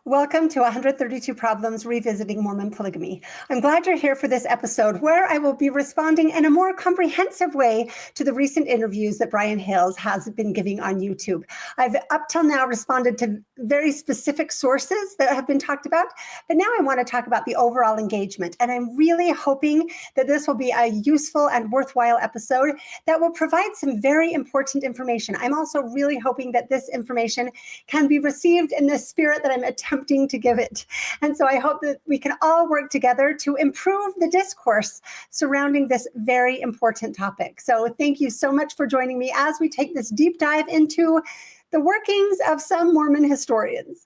Welcome to 132 Problems Revisiting Mormon Polygamy. I'm glad you're here for this episode where I will be responding in a more comprehensive way to the recent interviews that Brian Hales has been giving on YouTube. I've up till now responded to very specific sources that have been talked about, but now I want to talk about the overall engagement. And I'm really hoping that this will be a useful and worthwhile episode that will provide some very important information. I'm also really hoping that this information can be received in the spirit that I'm attempting to give it. And so I hope that we can all work together to improve the discourse surrounding this very important topic. So thank you so much for joining me as we take this deep dive into the workings of some Mormon historians.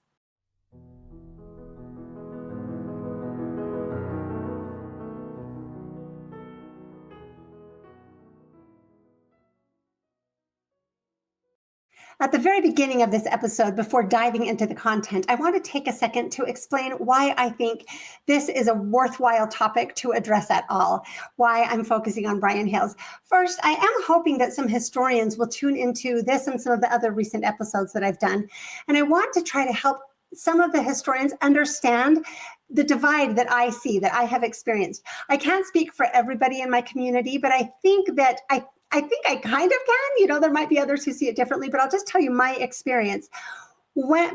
At the very beginning of this episode, before diving into the content, I want to take a second to explain why I think this is a worthwhile topic to address at all, why I'm focusing on Brian Hales. First, I am hoping that some historians will tune into this and some of the other recent episodes that I've done, and I want to try to help some of the historians understand the divide that I see, that I have experienced. I can't speak for everybody in my community, but I think that I kind of can. You know, there might be others who see it differently, but I'll just tell you my experience.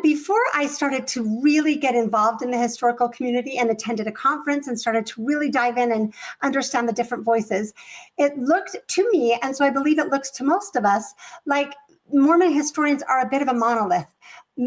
Before I started to really get involved in the historical community and attended a conference and started to really dive in and understand the different voices, it looked to me, and so I believe it looks to most of us, like Mormon historians are a bit of a monolith.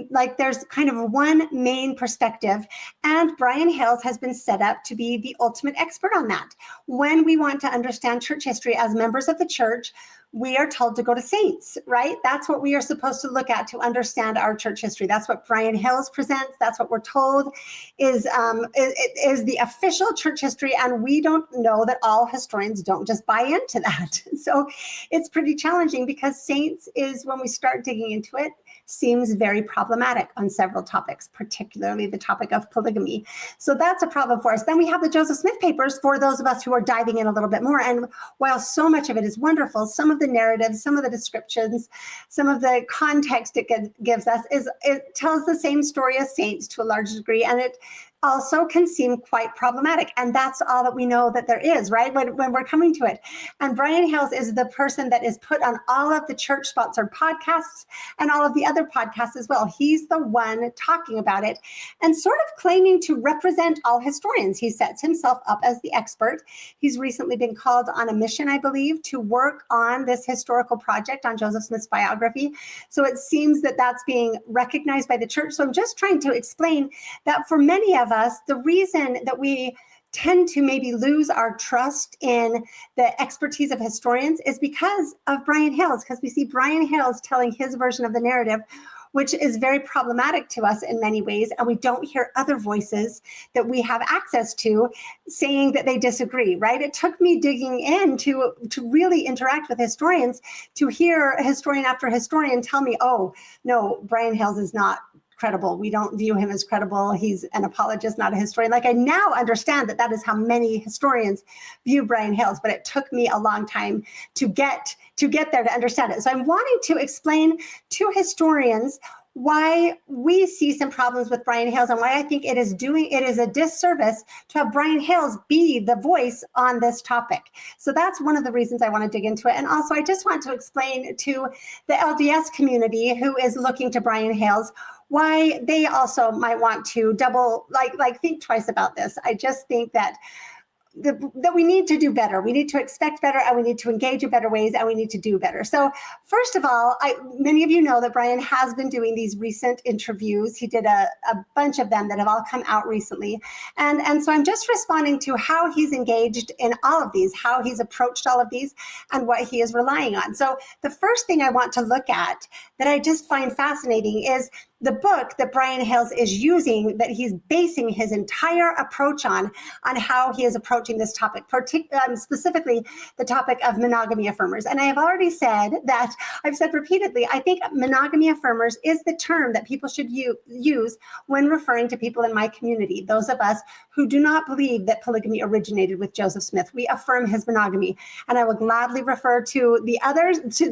Like there's kind of one main perspective, and Brian Hales has been set up to be the ultimate expert on that. When we want to understand church history as members of the church, we are told to go to saints, right? That's what we are supposed to look at to understand our church history. That's what Brian Hales presents. That's what we're told is the official church history, and we don't know that all historians don't just buy into that. So it's pretty challenging because saints is, when we start digging into it, seems very problematic on several topics, particularly the topic of polygamy. So that's a problem for us. Then we have the Joseph Smith papers for those of us who are diving in a little bit more. And while so much of it is wonderful, some of the narratives, some of the descriptions, some of the context it gives us it tells the same story as saints to a large degree, and it also can seem quite problematic. And that's all that we know that there is, right? When we're coming to it. And Brian Hales is the person that is put on all of the church-sponsored podcasts and all of the other podcasts as well. He's the one talking about it and sort of claiming to represent all historians. He sets himself up as the expert. He's recently been called on a mission, I believe, to work on this historical project on Joseph Smith's biography. So it seems that that's being recognized by the church. So I'm just trying to explain that for many of us, the reason that we tend to maybe lose our trust in the expertise of historians is because of Brian Hales, because we see Brian Hales telling his version of the narrative, which is very problematic to us in many ways, and we don't hear other voices that we have access to saying that they disagree, right? It took me digging in to really interact with historians to hear historian after historian tell me, oh, no, Brian Hales is not credible. We don't view him as credible. He's an apologist, not a historian. Like, I now understand that that is how many historians view Brian Hales, but it took me a long time to get there to understand it. So I'm wanting to explain to historians why we see some problems with Brian Hales and why I think it is a disservice to have Brian Hales be the voice on this topic. So that's one of the reasons I want to dig into it. And also I just want to explain to the LDS community who is looking to Brian Hales why they also might want to think twice about this. I just think that we need to do better. We need to expect better, and we need to engage in better ways, and we need to do better. So first of all, many of you know that Brian has been doing these recent interviews. He did a bunch of them that have all come out recently. And so I'm just responding to how he's engaged in all of these, how he's approached all of these, and what he is relying on. So the first thing I want to look at that I just find fascinating is the book that Brian Hales is using, that he's basing his entire approach on how he is approaching this topic, specifically the topic of monogamy affirmers. And I have already said that, I've said repeatedly, I think monogamy affirmers is the term that people should use when referring to people in my community, those of us who do not believe that polygamy originated with Joseph Smith. We affirm his monogamy. And I will gladly refer to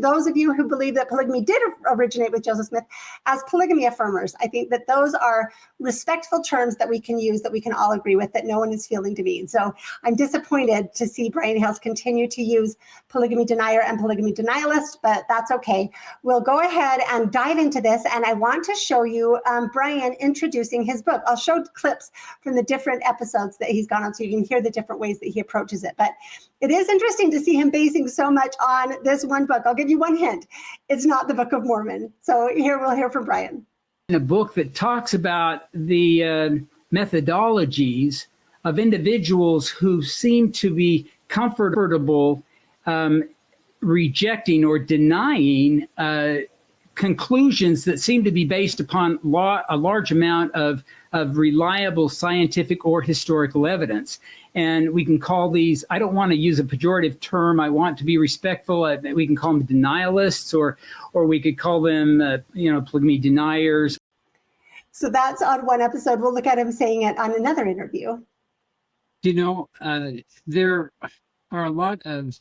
those of you who believe that polygamy did originate with Joseph Smith as polygamy affirmers. affirmers. I think that those are respectful terms that we can use, that we can all agree with, that no one is feeling demeaned. So I'm disappointed to see Brian Hales continue to use polygamy denier and polygamy denialist, but that's okay. We'll go ahead and dive into this, and I want to show you Brian introducing his book. I'll show clips from the different episodes that he's gone on so you can hear the different ways that he approaches it. But it is interesting to see him basing so much on this one book. I'll give you one hint. It's not the Book of Mormon. So here we'll hear from Brian. A book that talks about the methodologies of individuals who seem to be comfortable rejecting or denying conclusions that seem to be based upon a large amount of reliable scientific or historical evidence. And we can call these, I don't want to use a pejorative term, I want to be respectful. We can call them denialists, or we could call them, polygamy deniers. So that's on one episode. We'll look at him saying it on another interview. There are a lot of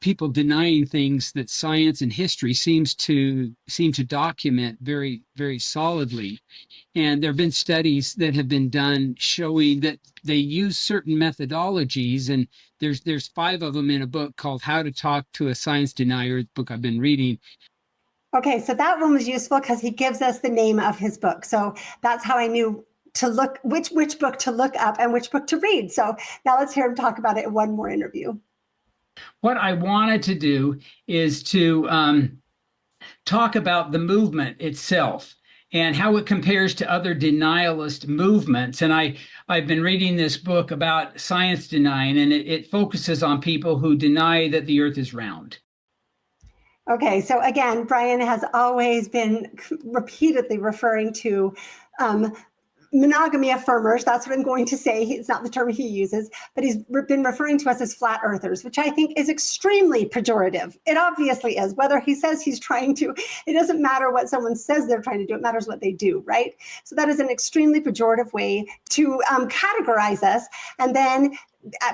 people denying things that science and history seem to document very, very solidly. And there have been studies that have been done showing that they use certain methodologies, and there's 5 of them in a book called How to Talk to a Science Denier, the book I've been reading. Okay, so that one was useful because he gives us the name of his book. So that's how I knew to look which book to look up and which book to read. So now let's hear him talk about it in one more interview. What I wanted to do is to talk about the movement itself and how it compares to other denialist movements. And I've been reading this book about science denying, and it focuses on people who deny that the earth is round. Okay, so again, Brian has always been repeatedly referring to monogamy affirmers. That's what I'm going to say. It's not the term he uses, but he's been referring to us as flat earthers, which I think is extremely pejorative. It obviously is. Whether he says he's trying to, it doesn't matter what someone says they're trying to do. It matters what they do, right? So that is an extremely pejorative way to categorize us. And then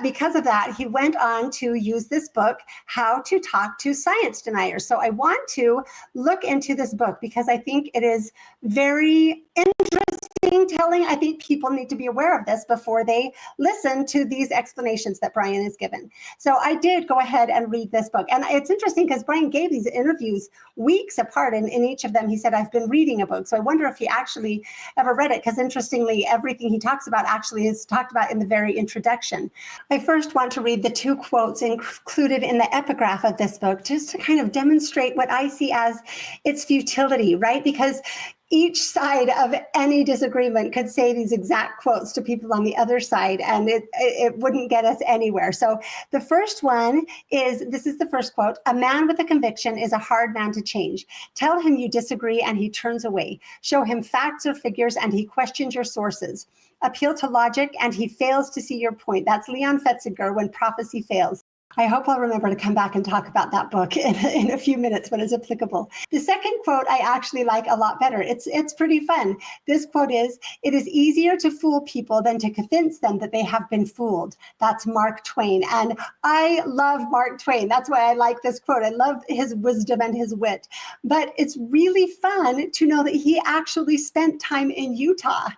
because of that, he went on to use this book, How to Talk to Science Deniers. So I want to look into this book because I think it is very interesting, telling. I think people need to be aware of this before they listen to these explanations that Brian has given. So I did go ahead and read this book. And it's interesting because Brian gave these interviews weeks apart. And in each of them, he said, I've been reading a book. So I wonder if he actually ever read it, because interestingly, everything he talks about actually is talked about in the very introduction. I first want to read the 2 quotes included in the epigraph of this book, just to kind of demonstrate what I see as its futility, right? Because each side of any disagreement could say these exact quotes to people on the other side, and it wouldn't get us anywhere. So the first one is, this is the first quote: "A man with a conviction is a hard man to change. Tell him you disagree and he turns away. Show him facts or figures and he questions your sources. Appeal to logic and he fails to see your point." That's Leon Fetzinger, When Prophecy Fails. I hope I'll remember to come back and talk about that book in a few minutes when it's applicable. The second quote I actually like a lot better. It's pretty fun. This quote is, "It is easier to fool people than to convince them that they have been fooled." That's Mark Twain. And I love Mark Twain. That's why I like this quote. I love his wisdom and his wit. But it's really fun to know that he actually spent time in Utah.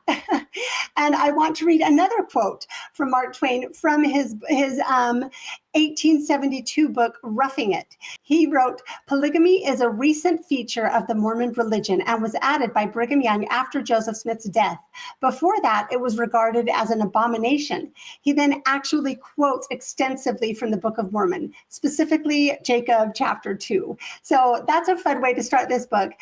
And I want to read another quote from Mark Twain from his 1872 book, Roughing It. He wrote, "Polygamy is a recent feature of the Mormon religion and was added by Brigham Young after Joseph Smith's death. Before that, it was regarded as an abomination." He then actually quotes extensively from the Book of Mormon, specifically Jacob chapter 2. So that's a fun way to start this book.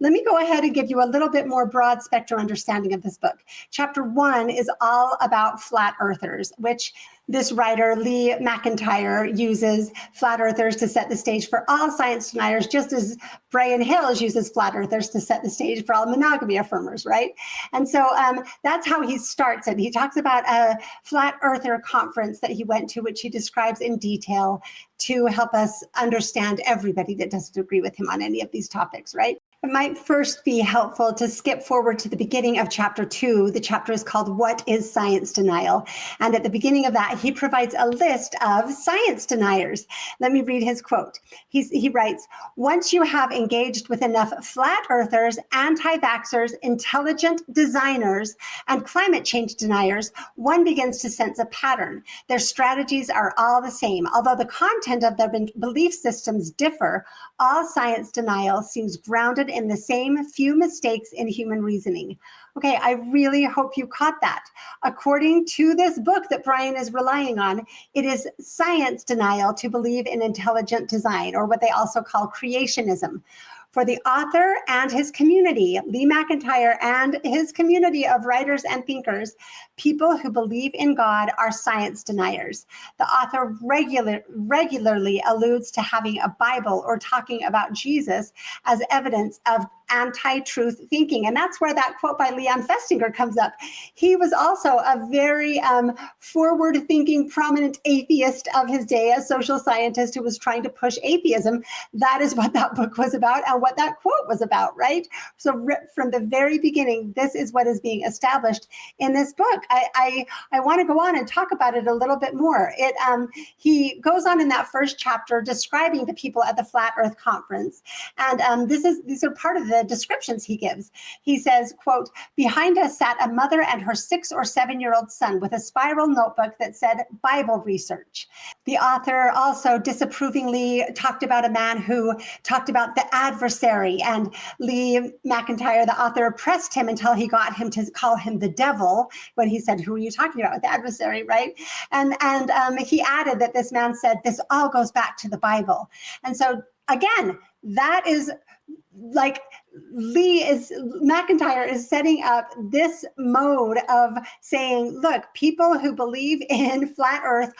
Let me go ahead and give you a little bit more broad spectrum understanding of this book. Chapter 1 is all about flat earthers, which this writer, Lee McIntyre, uses flat earthers to set the stage for all science deniers, just as Brian Hales uses flat earthers to set the stage for all monogamy affirmers, right? And so that's how he starts it. He talks about a flat earther conference that he went to, which he describes in detail to help us understand everybody that doesn't agree with him on any of these topics, right? It might first be helpful to skip forward to the beginning of chapter 2. The chapter is called What is Science Denial? And at the beginning of that, he provides a list of science deniers. Let me read his quote. He writes, once you have engaged with enough flat earthers, anti-vaxxers, intelligent designers, and climate change deniers, one begins to sense a pattern. Their strategies are all the same. Although the content of their belief systems differ, all science denial seems grounded in the same few mistakes in human reasoning. Okay, I really hope you caught that. According to this book that Brian is relying on, it is science denial to believe in intelligent design, or what they also call creationism. For the author and his community, Lee McIntyre and his community of writers and thinkers, people who believe in God are science deniers. The author regularly alludes to having a Bible or talking about Jesus as evidence of anti-truth thinking. And that's where that quote by Leon Festinger comes up. He was also a very forward-thinking, prominent atheist of his day, a social scientist who was trying to push atheism. That is what that book was about and what that quote was about, right? So from the very beginning, this is what is being established in this book. I want to go on and talk about it a little bit more. He goes on in that first chapter describing the people at the Flat Earth Conference. And these are part of the descriptions he gives. He says, quote, behind us sat a mother and her 6 or 7-year-old son with a spiral notebook that said Bible research. The author also disapprovingly talked about a man who talked about the adversary, and Lee McIntyre, the author, pressed him until he got him to call him the devil when he said, who are you talking about? The adversary, right? And he added that this man said, this all goes back to the Bible. And so again, that is like McIntyre is setting up this mode of saying, look, people who believe in flat earth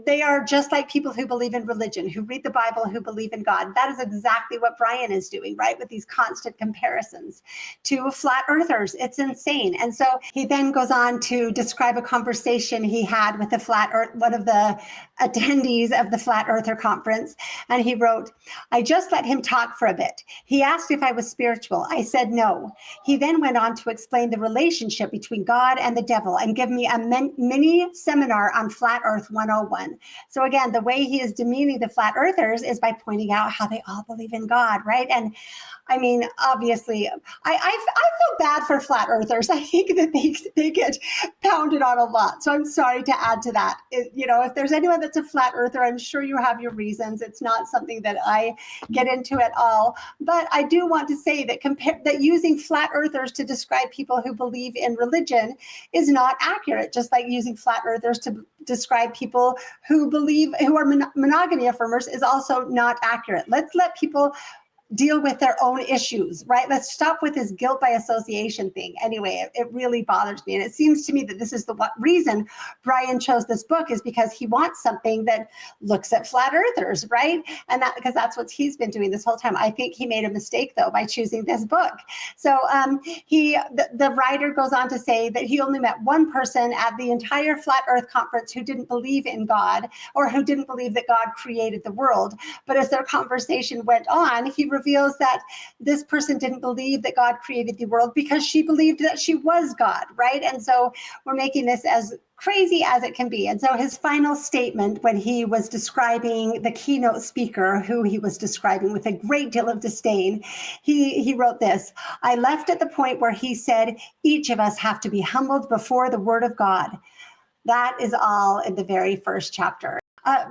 they are just like people who believe in religion, who read the Bible, who believe in God. That is exactly what Brian is doing, right? With these constant comparisons to flat earthers. It's insane. And so he then goes on to describe a conversation he had with one of the attendees of the Flat Earther Conference. And he wrote, I just let him talk for a bit. He asked if I was spiritual. I said no. He then went on to explain the relationship between God and the devil and give me a mini seminar on Flat Earth 101. So again, the way he is demeaning the flat earthers is by pointing out how they all believe in God, right? And I mean, obviously, I feel bad for flat earthers. I think that they get pounded on a lot. So I'm sorry to add to that. If there's anyone that's a flat earther, I'm sure you have your reasons. It's not something that I get into at all. But I do want to say that using flat earthers to describe people who believe in religion is not accurate, just like using flat earthers to describe people who are monogamy affirmers is also not accurate. Let's let people deal with their own issues, right? Let's stop with this guilt by association thing. Anyway, it really bothers me. And it seems to me that this is the reason Brian chose this book, is because he wants something that looks at flat earthers, right? And because that's what he's been doing this whole time. I think he made a mistake, though, by choosing this book. So the writer goes on to say that he only met one person at the entire Flat Earth Conference who didn't believe in God, or who didn't believe that God created the world. But as their conversation went on, he reveals that this person didn't believe that God created the world because she believed that she was God, right? And so we're making this as crazy as it can be. And so his final statement, when he was describing the keynote speaker, who he was describing with a great deal of disdain, he wrote this: I left at the point where he said, each of us have to be humbled before the word of God. That is all in the very first chapter.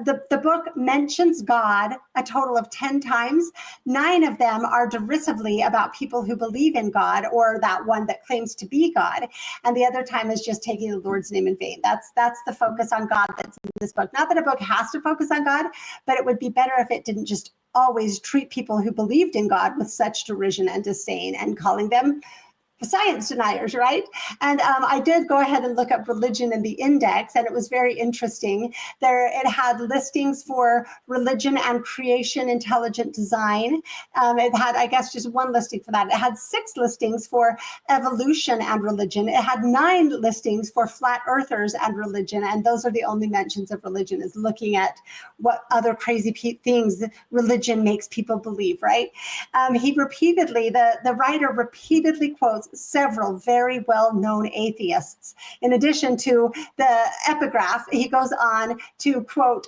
The book mentions God a total of 10 times. 9 of them are derisively about people who believe in God, or that one that claims to be God. And the other time is just taking the Lord's name in vain. That's the focus on God that's in this book. Not that a book has to focus on God, but it would be better if it didn't just always treat people who believed in God with such derision and disdain and calling them science deniers, right? And I did go ahead and look up religion in the index, and it was very interesting. It had listings for religion and creation, intelligent design. It had, I guess, just one listing for that. It had 6 listings for evolution and religion. It had 9 listings for flat earthers and religion, and those are the only mentions of religion, is looking at what other crazy things religion makes people believe, right? The writer repeatedly quotes several very well-known atheists. In addition to the epigraph, he goes on to quote,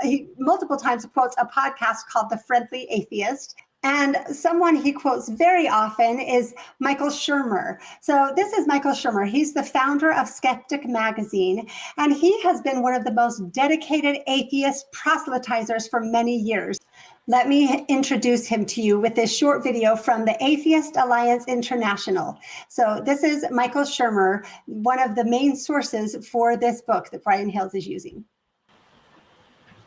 he multiple times quotes a podcast called The Friendly Atheist. And someone he quotes very often is Michael Shermer. So this is Michael Shermer. He's the founder of Skeptic Magazine, and he has been one of the most dedicated atheist proselytizers for many years. Let me introduce him to you with this short video from the Atheist Alliance International. So this is Michael Shermer, one of the main sources for this book that Brian Hales is using.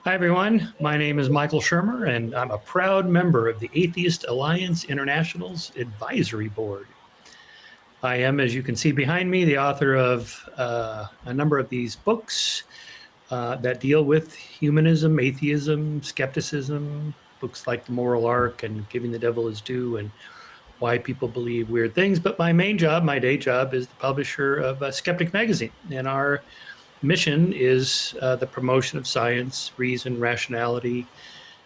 Hi, everyone. My name is Michael Shermer, and I'm a proud member of the Atheist Alliance International's Advisory Board. I am, as you can see behind me, the author of a number of these books that deal with humanism, atheism, skepticism, books like The Moral Arc and Giving the Devil His Due and Why People Believe Weird Things. But my main job, my day job, is the publisher of Skeptic Magazine, and our mission is the promotion of science, reason, rationality,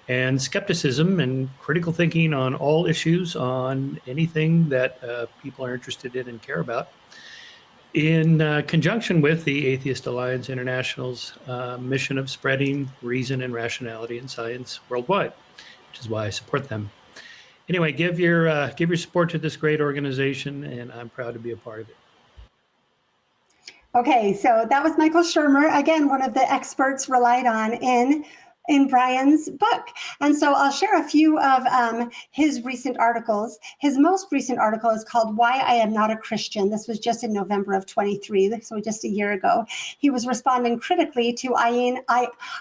and skepticism and critical thinking on all issues, on anything that people are interested in and care about, in conjunction with the Atheist Alliance International's mission of spreading reason and rationality in science worldwide, which is why I support them. Anyway, give your support to this great organization, and I'm proud to be a part of it. Okay, so that was Michael Shermer, again, one of the experts relied on in Brian's book. And so I'll share a few of his recent articles. His most recent article is called Why I Am Not a Christian. This was just in November of 23, so just a year ago. He was responding critically to Ayaan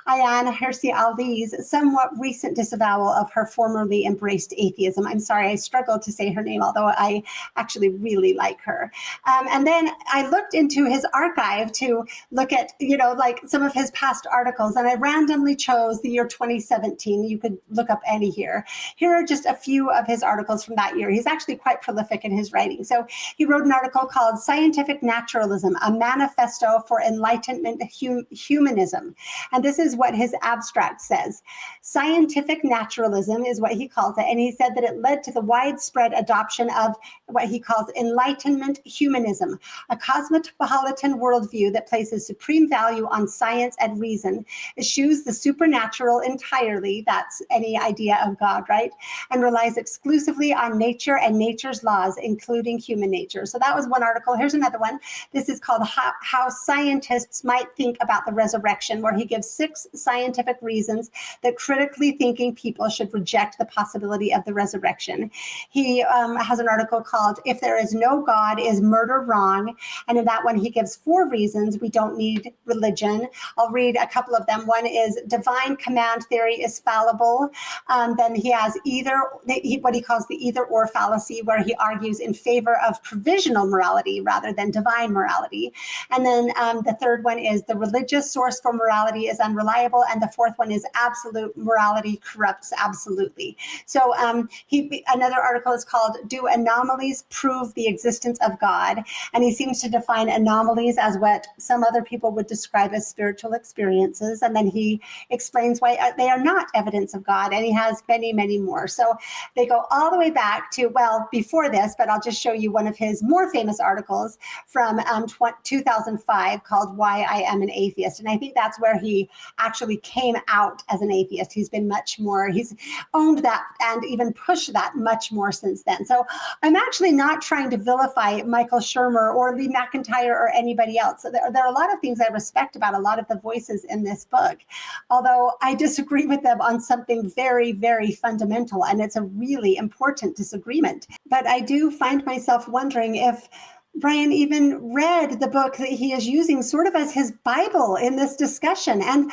Hirsi Ali's somewhat recent disavowal of her formerly embraced atheism. I'm sorry, I struggled to say her name, although I actually really like her. And then I looked into his archive to look at, like some of his past articles, and I randomly chose the year 2017. You could look up any here. Here are just a few of his articles from that year. He's actually quite prolific in his writing. So he wrote an article called Scientific Naturalism, a Manifesto for Enlightenment Humanism. And this is what his abstract says. Scientific naturalism is what he calls it. And he said that it led to the widespread adoption of what he calls Enlightenment humanism, a cosmopolitan worldview that places supreme value on science and reason, eschews the supernatural entirely, that's any idea of God, right? And relies exclusively on nature and nature's laws, including human nature. So that was one article. Here's another one. This is called How Scientists Might Think About the Resurrection, where he gives 6 scientific reasons that critically thinking people should reject the possibility of the resurrection. He has an article called If There Is No God, Is Murder Wrong? And in that one, he gives 4 reasons we don't need religion. I'll read a couple of them. One is divine command theory is fallible. Then he has what he calls the either or fallacy, where he argues in favor of provisional morality rather than divine morality. And then the third one is the religious source for morality is unreliable. And the fourth one is absolute morality corrupts absolutely. So another article is called Do Anomalies Prove the Existence of God? And he seems to define anomalies as what some other people would describe as spiritual experiences. And then he explains why they are not evidence of God, and he has many, many more. So they go all the way back to, well, before this, but I'll just show you one of his more famous articles from 2005 called Why I Am an Atheist. And I think that's where he actually came out as an atheist. He's owned that and even pushed that much more since then. So I'm actually not trying to vilify Michael Shermer or Lee McIntyre or anybody else. So there are a lot of things I respect about a lot of the voices in this book, although I disagree with them on something very, very fundamental, and it's a really important disagreement. But I do find myself wondering if Brian even read the book that he is using sort of as his Bible in this discussion. And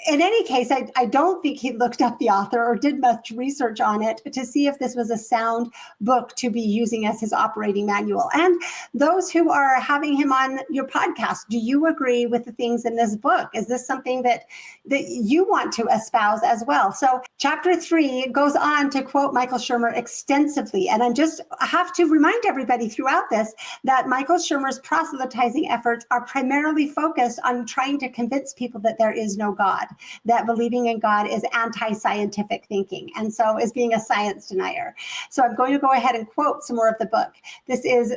in any case, I don't think he looked up the author or did much research on it to see if this was a sound book to be using as his operating manual. And those who are having him on your podcast, do you agree with the things in this book? Is this something that you want to espouse as well? So chapter 3 goes on to quote Michael Shermer extensively. And I have to remind everybody throughout this that Michael Shermer's proselytizing efforts are primarily focused on trying to convince people that there is no God, that believing in God is anti-scientific thinking, and so is being a science denier. So I'm going to go ahead and quote some more of the book. This is,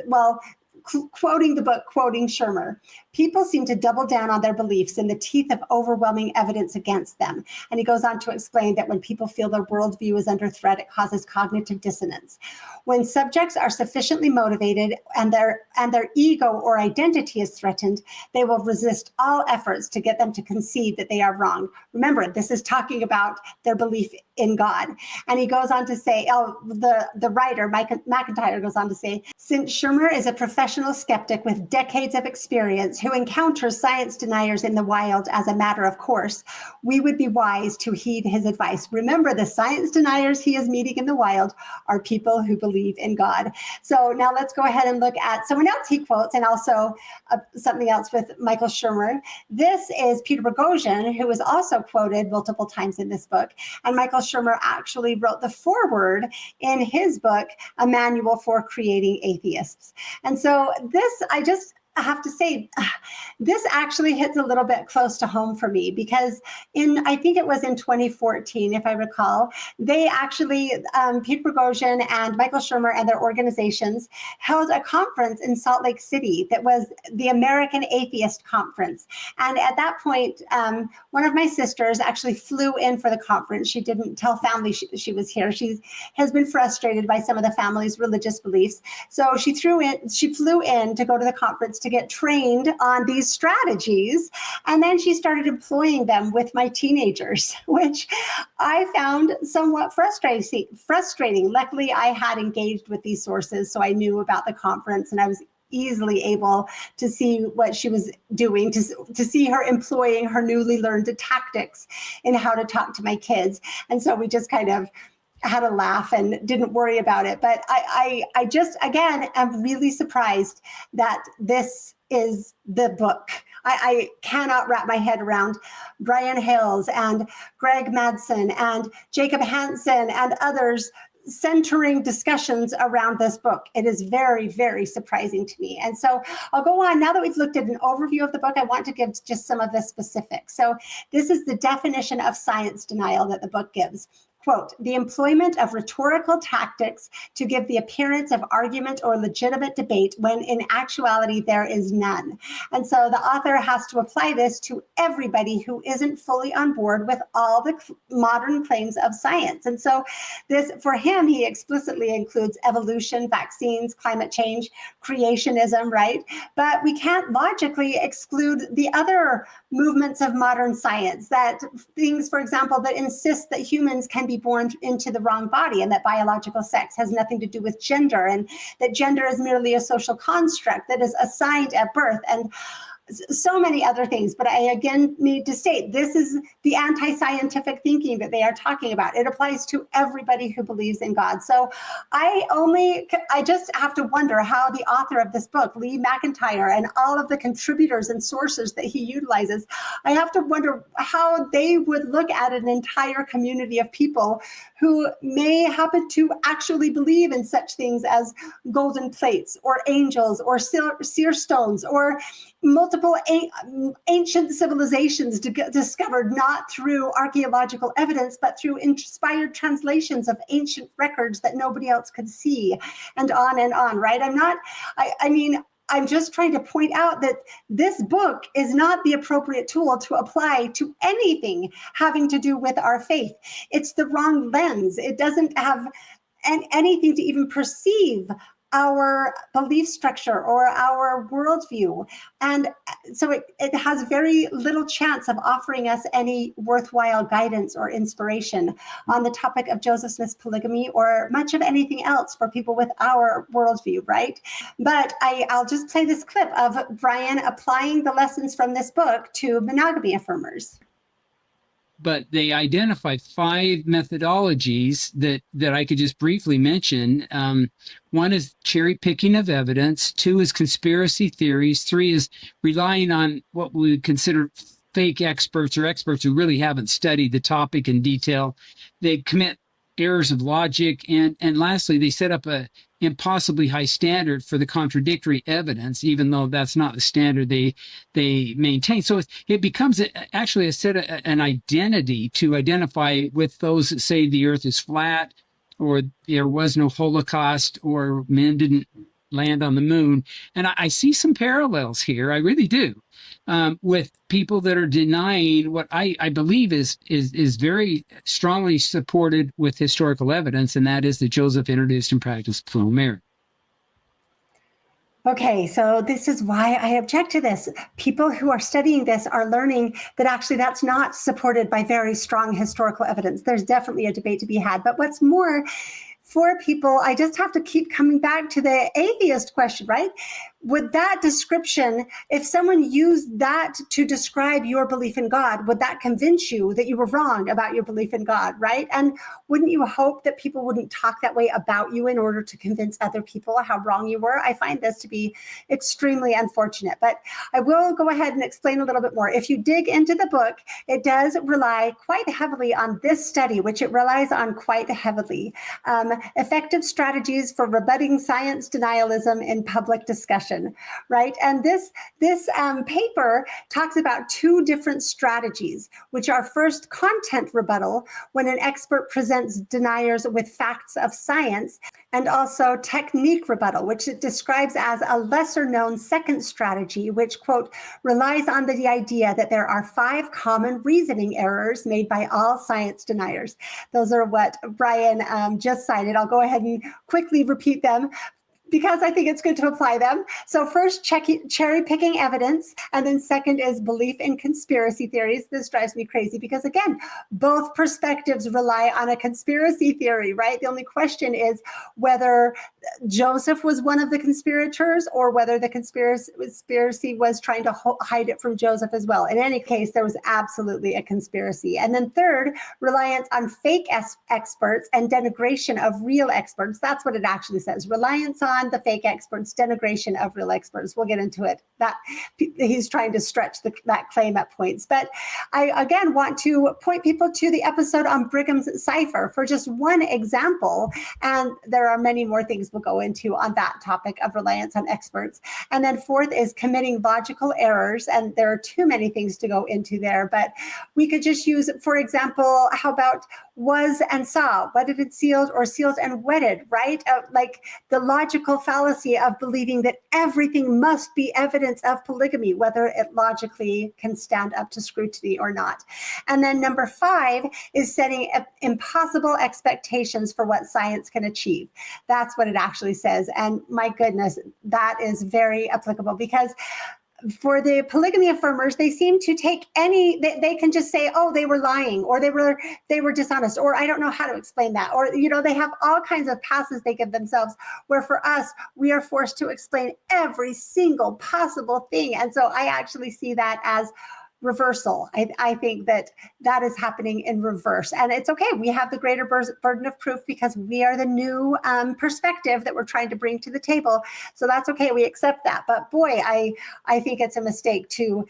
quoting the book, quoting Shermer. People seem to double down on their beliefs in the teeth of overwhelming evidence against them. And he goes on to explain that when people feel their worldview is under threat, it causes cognitive dissonance. When subjects are sufficiently motivated and their ego or identity is threatened, they will resist all efforts to get them to concede that they are wrong. Remember, this is talking about their belief in God. And he goes on to say, the writer, Mike McIntyre, goes on to say, since Shermer is a professional skeptic with decades of experience who encounters science deniers in the wild as a matter of course, we would be wise to heed his advice. Remember, the science deniers he is meeting in the wild are people who believe in God. So now let's go ahead and look at someone else he quotes, and also something else with Michael Shermer. This is Peter Boghossian, who is also quoted multiple times in this book. And Michael Shermer actually wrote the foreword in his book, A Manual for Creating Atheists. And so this, I have to say, this actually hits a little bit close to home for me, because I think it was in 2014, if I recall, they actually, Pete Boghossian and Michael Shermer and their organizations held a conference in Salt Lake City that was the American Atheist Conference. And at that point, one of my sisters actually flew in for the conference. She didn't tell family she was here. She has been frustrated by some of the family's religious beliefs. So she flew in to go to the conference to get trained on these strategies. And then she started employing them with my teenagers, which I found somewhat frustrating. Luckily, I had engaged with these sources, so I knew about the conference, and I was easily able to see what she was doing, to see her employing her newly learned tactics in how to talk to my kids. And so we just kind of had a laugh and didn't worry about it. But I just, again, am really surprised that this is the book. I cannot wrap my head around Brian Hales and Greg Madsen and Jacob Hansen and others centering discussions around this book. It is very, very surprising to me. And so I'll go on. Now that we've looked at an overview of the book, I want to give just some of the specifics. So this is the definition of science denial that the book gives. Quote, the employment of rhetorical tactics to give the appearance of argument or legitimate debate when in actuality there is none. And so the author has to apply this to everybody who isn't fully on board with all the modern claims of science. And so this, for him, he explicitly includes evolution, vaccines, climate change, creationism, right? But we can't logically exclude the other movements of modern science, that things, for example, that insist that humans can be born into the wrong body and that biological sex has nothing to do with gender, and that gender is merely a social construct that is assigned at birth, and so many other things. But I again need to state, this is the anti-scientific thinking that they are talking about. It applies to everybody who believes in God. So I just have to wonder how the author of this book, Lee McIntyre, and all of the contributors and sources that he utilizes, I have to wonder how they would look at an entire community of people who may happen to actually believe in such things as golden plates or angels or seer stones or multiple ancient civilizations discovered not through archaeological evidence, but through inspired translations of ancient records that nobody else could see, and on, right? I'm just trying to point out that this book is not the appropriate tool to apply to anything having to do with our faith. It's the wrong lens. It doesn't have anything to even perceive our belief structure or our worldview. And so it has very little chance of offering us any worthwhile guidance or inspiration on the topic of Joseph Smith's polygamy or much of anything else for people with our worldview, right? But I'll just play this clip of Brian applying the lessons from this book to monogamy affirmers. But they identified 5 methodologies that I could just briefly mention. One is cherry picking of evidence. 2 is conspiracy theories. 3 is relying on what we would consider fake experts or experts who really haven't studied the topic in detail. They commit errors of logic. And lastly, they set up a impossibly high standard for the contradictory evidence, even though that's not the standard they maintain. So it becomes actually an identity to identify with those that say the earth is flat, or there was no Holocaust, or men didn't land on the moon. And I see some parallels here. I really do. With people that are denying what I believe is very strongly supported with historical evidence, and that is that Joseph introduced and practiced plural marriage. Okay, so this is why I object to this. People who are studying this are learning that actually that's not supported by very strong historical evidence. There's definitely a debate to be had. But what's more, for people, I just have to keep coming back to the atheist question, right? Would that description, if someone used that to describe your belief in God, would that convince you that you were wrong about your belief in God, right? And wouldn't you hope that people wouldn't talk that way about you in order to convince other people how wrong you were? I find this to be extremely unfortunate, but I will go ahead and explain a little bit more. If you dig into the book, it does rely quite heavily on this study, which it relies on quite heavily. Effective strategies for rebutting science denialism in public discussion. Right. And this paper talks about 2 different strategies, which are first content rebuttal, when an expert presents deniers with facts of science, and also technique rebuttal, which it describes as a lesser known second strategy, which, quote, relies on the idea that there are 5 common reasoning errors made by all science deniers. Those are what Brian just cited. I'll go ahead and quickly repeat them, because I think it's good to apply them. So first, cherry picking evidence. And then second is belief in conspiracy theories. This drives me crazy because, again, both perspectives rely on a conspiracy theory, right? The only question is whether Joseph was one of the conspirators or whether the conspiracy was trying to hide it from Joseph as well. In any case, there was absolutely a conspiracy. And then third, reliance on fake experts and denigration of real experts. That's what it actually says. Reliance on the fake experts, denigration of real experts. We'll get into it. That he's trying to stretch that claim at points. But I, again, want to point people to the episode on Brigham's cipher for just one example. And there are many more things we'll go into on that topic of reliance on experts. And then fourth is committing logical errors. And there are too many things to go into there. But we could just use, for example, how about was and saw, wedded and sealed, or sealed and wedded, right? Like the logical fallacy of believing that everything must be evidence of polygamy, whether it logically can stand up to scrutiny or not. And then number 5 is setting impossible expectations for what science can achieve. That's what it actually says. And my goodness, that is very applicable, because for the polygamy affirmers, they seem to take they can just say, oh, they were lying, or they were dishonest, or I don't know how to explain that. Or, they have all kinds of passes they give themselves, where for us, we are forced to explain every single possible thing. And so I actually see that as reversal. I think that is happening in reverse. And it's okay. We have the greater burden of proof because we are the new perspective that we're trying to bring to the table. So that's okay. We accept that. But boy, I think it's a mistake to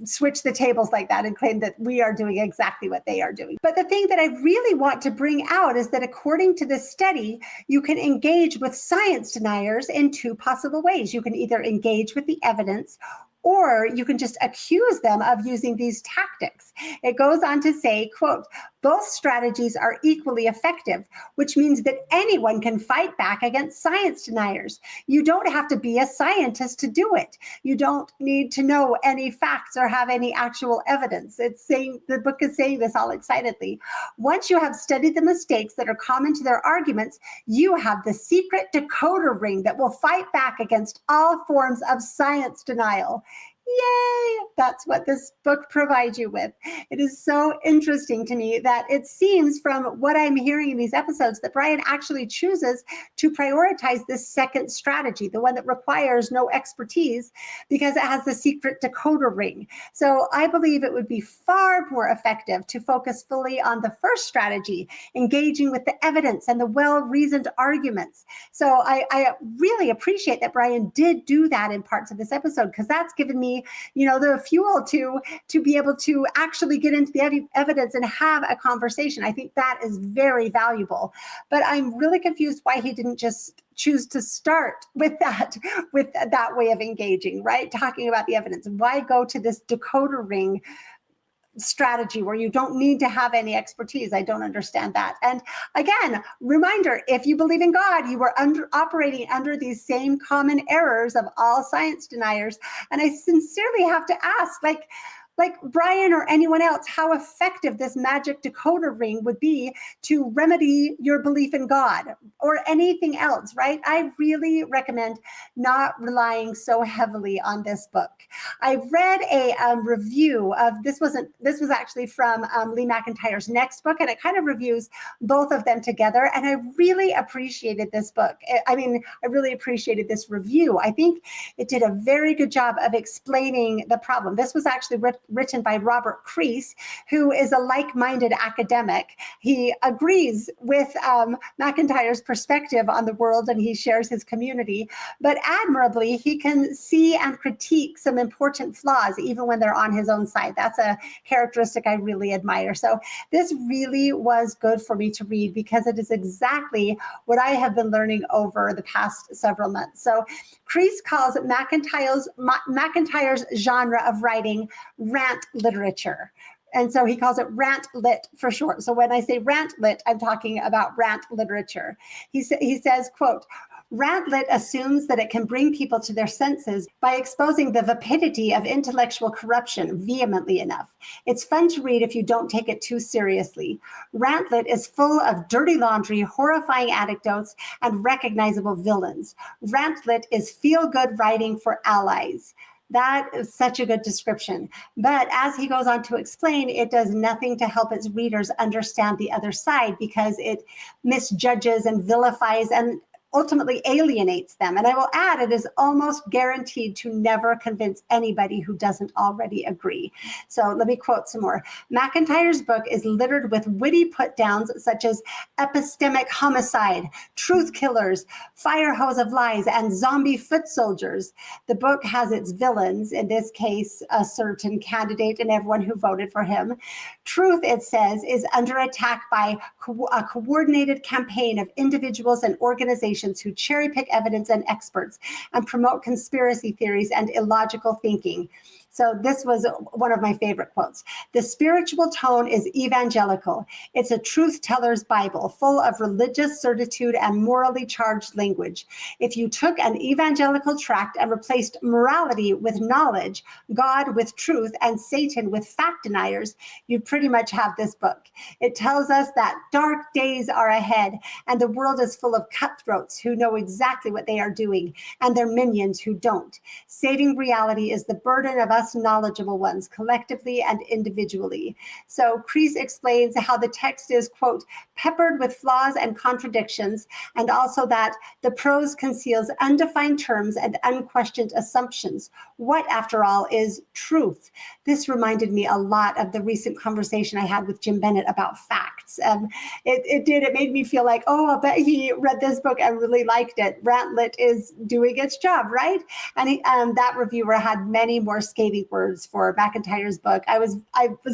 switch the tables like that and claim that we are doing exactly what they are doing. But the thing that I really want to bring out is that according to this study, you can engage with science deniers in 2 possible ways. You can either engage with the evidence, or you can just accuse them of using these tactics. It goes on to say, quote, both strategies are equally effective, which means that anyone can fight back against science deniers. You don't have to be a scientist to do it. You don't need to know any facts or have any actual evidence. It's saying, the book is saying this all excitedly. Once you have studied the mistakes that are common to their arguments, you have the secret decoder ring that will fight back against all forms of science denial. Yay! That's what this book provides you with. It is so interesting to me that it seems from what I'm hearing in these episodes that Brian actually chooses to prioritize this second strategy, the one that requires no expertise, because it has the secret decoder ring. So I believe it would be far more effective to focus fully on the first strategy, engaging with the evidence and the well-reasoned arguments. So I really appreciate that Brian did do that in parts of this episode, because that's given me the fuel to be able to actually get into the evidence and have a conversation. I think that is very valuable. But I'm really confused why he didn't just choose to start with that way of engaging, right? Talking about the evidence. Why go to this decoder ring strategy where you don't need to have any expertise? I don't understand that. And again, reminder, if you believe in God, you are operating under these same common errors of all science deniers. And I sincerely have to ask, like Brian or anyone else, how effective this magic decoder ring would be to remedy your belief in God or anything else, right? I really recommend not relying so heavily on this book. I read a review of, this was actually from Lee McIntyre's next book, and it kind of reviews both of them together. And I really appreciated this book. I really appreciated this review. I think it did a very good job of explaining the problem. This was actually written by Robert Crease, who is a like-minded academic. He agrees with McIntyre's perspective on the world, and he shares his community. But admirably, he can see and critique some important flaws, even when they're on his own side. That's a characteristic I really admire. So this really was good for me to read, because it is exactly what I have been learning over the past several months. So Crease calls McIntyre's genre of writing rant literature. And so he calls it rant lit for short. So when I say rant lit, I'm talking about rant literature. He says, quote, rant lit assumes that it can bring people to their senses by exposing the vapidity of intellectual corruption vehemently enough. It's fun to read if you don't take it too seriously. Rant lit is full of dirty laundry, horrifying anecdotes, and recognizable villains. Rant lit is feel-good writing for allies. That is such a good description. But as he goes on to explain, it does nothing to help its readers understand the other side, because it misjudges and vilifies and ultimately alienates them. And I will add, it is almost guaranteed to never convince anybody who doesn't already agree. So let me quote some more. McIntyre's book is littered with witty put-downs such as epistemic homicide, truth killers, fire hose of lies, and zombie foot soldiers. The book has its villains, in this case, a certain candidate and everyone who voted for him. Truth, it says, is under attack by a coordinated campaign of individuals and organizations who cherry pick evidence and experts and promote conspiracy theories and illogical thinking. So this was one of my favorite quotes. The spiritual tone is evangelical. It's a truth teller's Bible, full of religious certitude and morally charged language. If you took an evangelical tract and replaced morality with knowledge, God with truth, and Satan with fact deniers, you'd pretty much have this book. It tells us that dark days are ahead, and the world is full of cutthroats who know exactly what they are doing, and their minions who don't. Saving reality is the burden of us knowledgeable ones, collectively and individually. So Crease explains how the text is, quote, peppered with flaws and contradictions, and also that the prose conceals undefined terms and unquestioned assumptions. What, after all, is truth? This reminded me a lot of the recent conversation I had with Jim Bennett about facts. It made me feel like, oh, I'll bet he read this book and really liked it. Rantlet is doing its job, right? And that reviewer had many more scathing devastating words for McIntyre's book. I was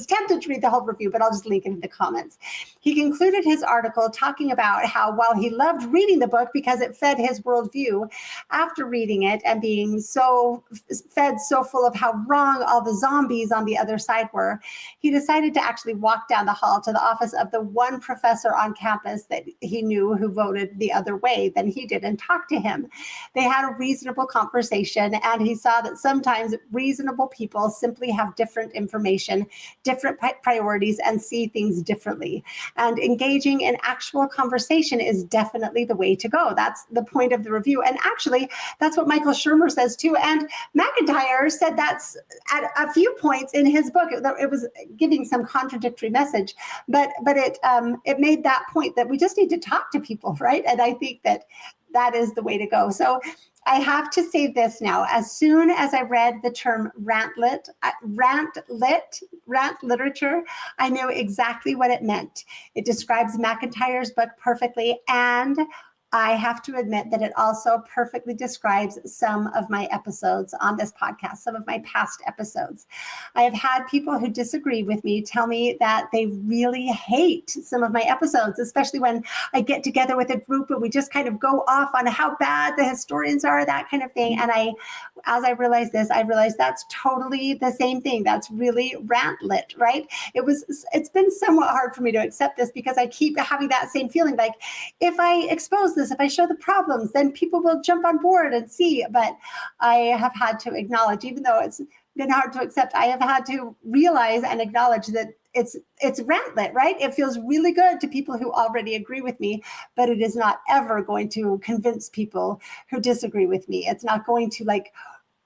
tempted to read the whole review, but I'll just link it in the comments. He concluded his article talking about how while he loved reading the book because it fed his worldview, after reading it and being so full of how wrong all the zombies on the other side were, he decided to actually walk down the hall to the office of the one professor on campus that he knew who voted the other way than he did and talk to him. They had a reasonable conversation, and he saw that sometimes reasonable people simply have different information, different priorities, and see things differently. And engaging in actual conversation is definitely the way to go. That's the point of the review. And actually, that's what Michael Shermer says too. And McIntyre said that's at a few points in his book. It was giving some contradictory message, but it made that point that we just need to talk to people, right? And I think that is the way to go. So I have to say this now. As soon as I read the term rant literature, I knew exactly what it meant. It describes McIntyre's book perfectly, and I have to admit that it also perfectly describes some of my episodes on this podcast, some of my past episodes. I have had people who disagree with me tell me that they really hate some of my episodes, especially when I get together with a group and we just kind of go off on how bad the historians are, that kind of thing. And as I realized this, I realized that's totally the same thing. That's really rant lit, right? It's been somewhat hard for me to accept this because I keep having that same feeling like if I expose this, if I show the problems, then people will jump on board and see. But I have had to acknowledge, even though it's been hard to accept, I have had to realize and acknowledge that it's rantlet, right? It feels really good to people who already agree with me, but it is not ever going to convince people who disagree with me. It's not going to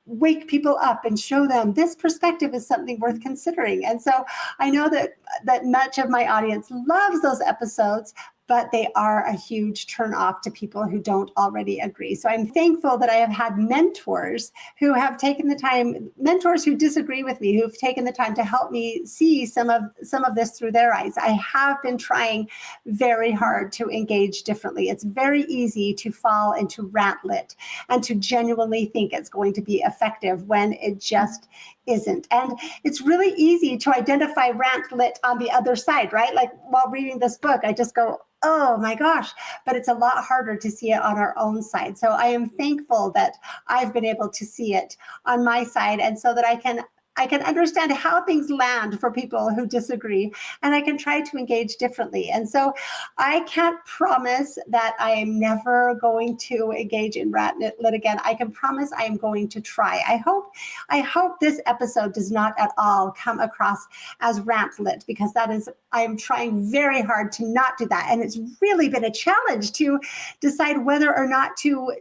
wake people up and show them this perspective is something worth considering. And so I know that much of my audience loves those episodes, but they are a huge turnoff to people who don't already agree. So I'm thankful that I have had mentors who have taken the time, mentors who disagree with me, who've taken the time to help me see some of this through their eyes. I have been trying very hard to engage differently. It's very easy to fall into rantlet and to genuinely think it's going to be effective when it just isn't. And it's really easy to identify rantlet on the other side, right? Like while reading this book, I just go, oh my gosh, but it's a lot harder to see it on our own side. So I am thankful that I've been able to see it on my side, and so that I can understand how things land for people who disagree, and I can try to engage differently. And so I can't promise that I am never going to engage in rantlet again. I can promise I am going to try. I hope this episode does not at all come across as rantlet, because I am trying very hard to not do that. And it's really been a challenge to decide whether or not to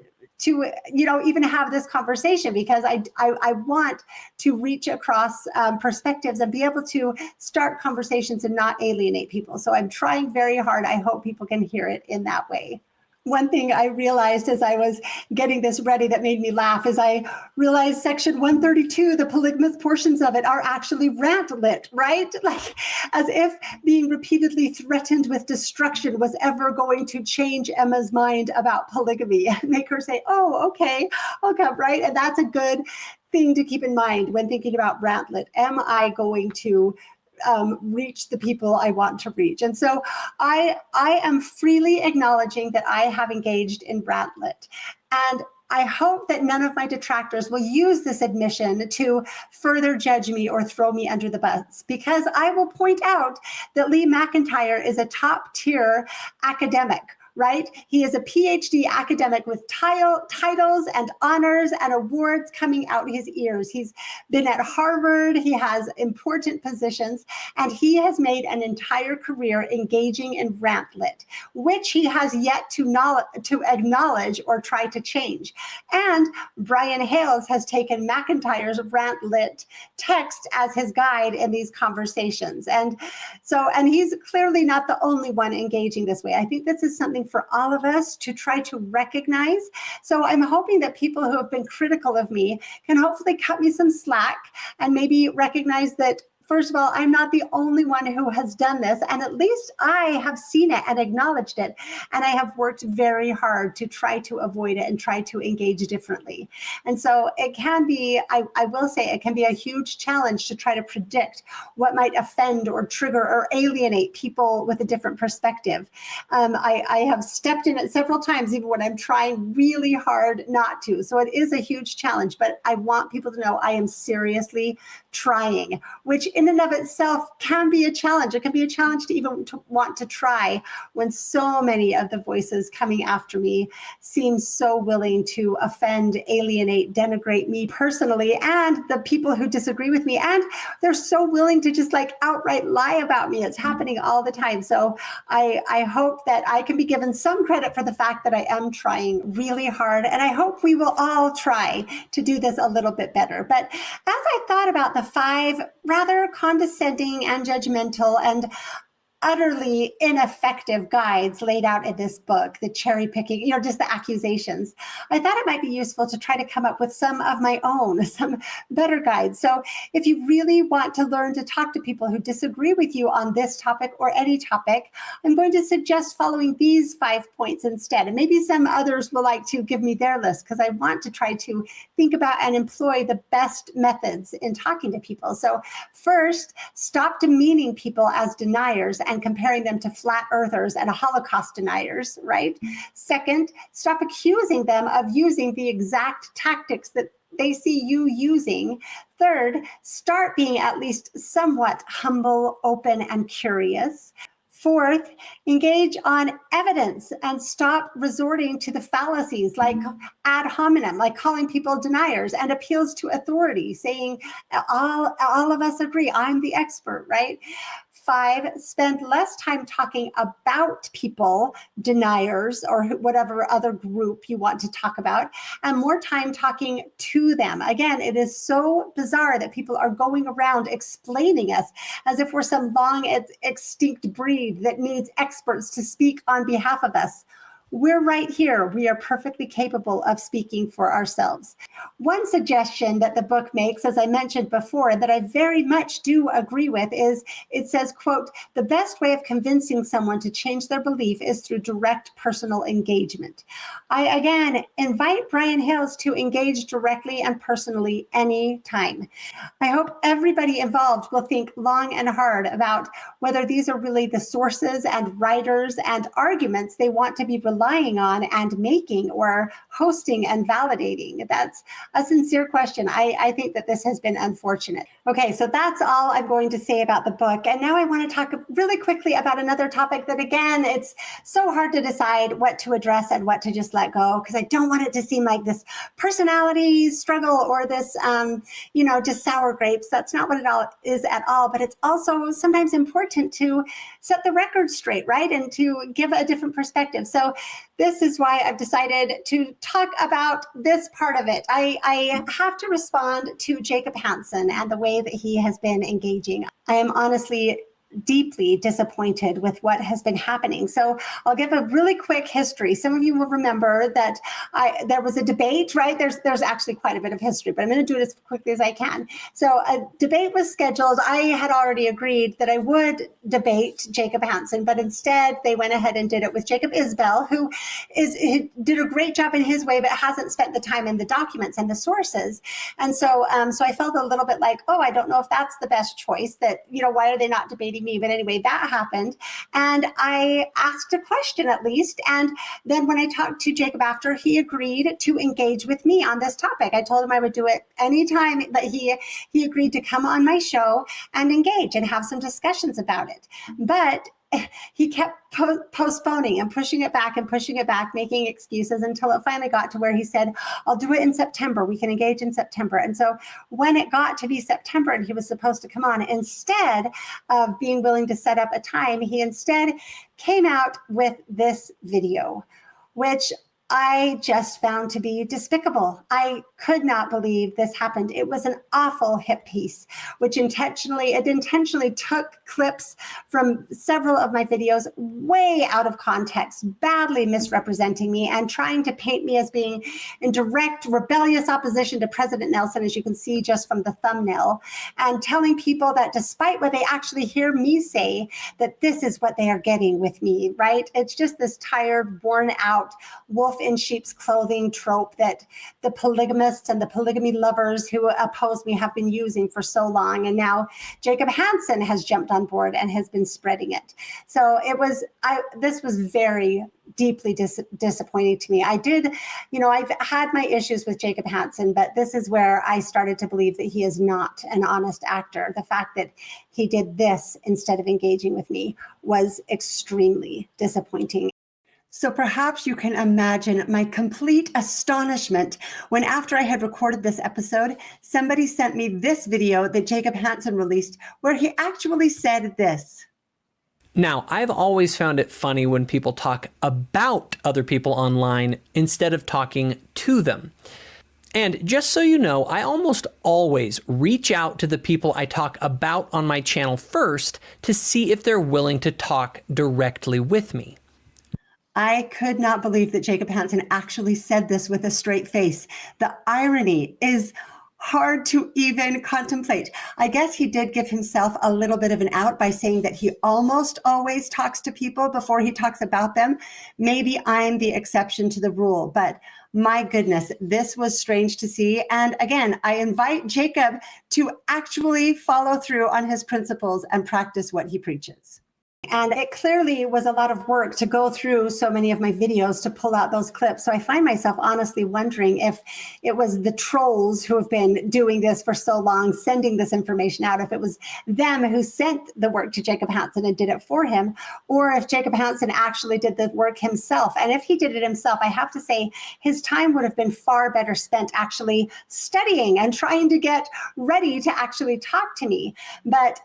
even have this conversation, because I want to reach across perspectives and be able to start conversations and not alienate people. So I'm trying very hard. I hope people can hear it in that way. One thing I realized as I was getting this ready that made me laugh is I realized section 132, the polygamous portions of it are actually rantlet, right? Like as if being repeatedly threatened with destruction was ever going to change Emma's mind about polygamy and make her say, oh, okay, I'll come, right? And that's a good thing to keep in mind when thinking about rantlet. Am I going to reach the people I want to reach? And so I am freely acknowledging that I have engaged in rantlet. And I hope that none of my detractors will use this admission to further judge me or throw me under the bus, because I will point out that Lee McIntyre is a top-tier academic, right? He is a PhD academic with titles and honors and awards coming out his ears. He's been at Harvard, he has important positions, and he has made an entire career engaging in rantlet, which he has yet to acknowledge or try to change. And Brian Hales has taken McIntyre's rantlet text as his guide in these conversations. And he's clearly not the only one engaging this way. I think this is something for all of us to try to recognize. So I'm hoping that people who have been critical of me can hopefully cut me some slack and maybe recognize that first of all, I'm not the only one who has done this, and at least I have seen it and acknowledged it, and I have worked very hard to try to avoid it and try to engage differently. And so it can be, I will say, it can be a huge challenge to try to predict what might offend or trigger or alienate people with a different perspective. I have stepped in it several times, even when I'm trying really hard not to. So it is a huge challenge, but I want people to know I am seriously trying, which in and of itself can be a challenge. It can be a challenge to even want to try when so many of the voices coming after me seem so willing to offend, alienate, denigrate me personally and the people who disagree with me. And they're so willing to just like outright lie about me. It's happening all the time. So I hope that I can be given some credit for the fact that I am trying really hard. And I hope we will all try to do this a little bit better. But as I thought about the 5 rather condescending and judgmental and utterly ineffective guides laid out in this book, the cherry picking, just the accusations, I thought it might be useful to try to come up with some of my own, some better guides. So if you really want to learn to talk to people who disagree with you on this topic or any topic, I'm going to suggest following these 5 points instead. And maybe some others will like to give me their list, because I want to try to think about and employ the best methods in talking to people. So first, stop demeaning people as deniers and comparing them to flat earthers and Holocaust deniers, right? Second, stop accusing them of using the exact tactics that they see you using. Third, start being at least somewhat humble, open, and curious. Fourth, engage on evidence and stop resorting to the fallacies like ad hominem, like calling people deniers, and appeals to authority, saying all of us agree, I'm the expert, right? 5, spend less time talking about people, deniers, or whatever other group you want to talk about, and more time talking to them. Again, it is so bizarre that people are going around explaining us as if we're some long extinct breed that needs experts to speak on behalf of us. We're right here. We are perfectly capable of speaking for ourselves. One suggestion that the book makes, as I mentioned before, that I very much do agree with is it says, quote, the best way of convincing someone to change their belief is through direct personal engagement. I, again, invite Brian Hales to engage directly and personally anytime. I hope everybody involved will think long and hard about whether these are really the sources and writers and arguments they want to be relying on and making or hosting and validating. That's a sincere question. I think that this has been unfortunate. Okay, so that's all I'm going to say about the book. And now I want to talk really quickly about another topic that, again, it's so hard to decide what to address and what to just let go, because I don't want it to seem like this personality struggle or this, just sour grapes. That's not what it all is at all. But it's also sometimes important to set the record straight, right? And to give a different perspective. So this is why I've decided to talk about this part of it. I have to respond to Jacob Hansen and the way that he has been engaging. I am honestly deeply disappointed with what has been happening. So I'll give a really quick history. Some of you will remember that there was a debate, right? There's actually quite a bit of history, but I'm going to do it as quickly as I can. So a debate was scheduled. I had already agreed that I would debate Jacob Hansen, but instead they went ahead and did it with Jacob Isbell, who did a great job in his way, but hasn't spent the time in the documents and the sources. And so I felt a little bit like, oh, I don't know if that's the best choice. That, why are they not debating me? But anyway, that happened. And I asked a question at least. And then when I talked to Jacob after, he agreed to engage with me on this topic. I told him I would do it anytime that he agreed to come on my show and engage and have some discussions about it. But he kept postponing and pushing it back, making excuses until it finally got to where he said, I'll do it in September. We can engage in September. And so when it got to be September and he was supposed to come on, instead of being willing to set up a time, he instead came out with this video, which I just found to be despicable. I could not believe this happened. It was an awful hit piece, which intentionally took clips from several of my videos way out of context, badly misrepresenting me and trying to paint me as being in direct rebellious opposition to President Nelson, as you can see just from the thumbnail, and telling people that despite what they actually hear me say, that this is what they are getting with me, right? It's just this tired, worn out wolf in sheep's clothing trope that the polygamists and the polygamy lovers who oppose me have been using for so long. And now Jacob Hansen has jumped on board and has been spreading it. So this was very deeply disappointing to me. I've had my issues with Jacob Hansen, but this is where I started to believe that he is not an honest actor. The fact that he did this instead of engaging with me was extremely disappointing. So perhaps you can imagine my complete astonishment when, after I had recorded this episode, somebody sent me this video that Jacob Hansen released where he actually said this. Now, I've always found it funny when people talk about other people online instead of talking to them. And just so you know, I almost always reach out to the people I talk about on my channel first to see if they're willing to talk directly with me. I could not believe that Jacob Hansen actually said this with a straight face. The irony is hard to even contemplate. I guess he did give himself a little bit of an out by saying that he almost always talks to people before he talks about them. Maybe I'm the exception to the rule, but my goodness, this was strange to see. And again, I invite Jacob to actually follow through on his principles and practice what he preaches. And it clearly was a lot of work to go through so many of my videos to pull out those clips. So I find myself honestly wondering if it was the trolls who have been doing this for so long, sending this information out, if it was them who sent the work to Jacob Hansen and did it for him, or if Jacob Hansen actually did the work himself. And if he did it himself, I have to say his time would have been far better spent actually studying and trying to get ready to actually talk to me. But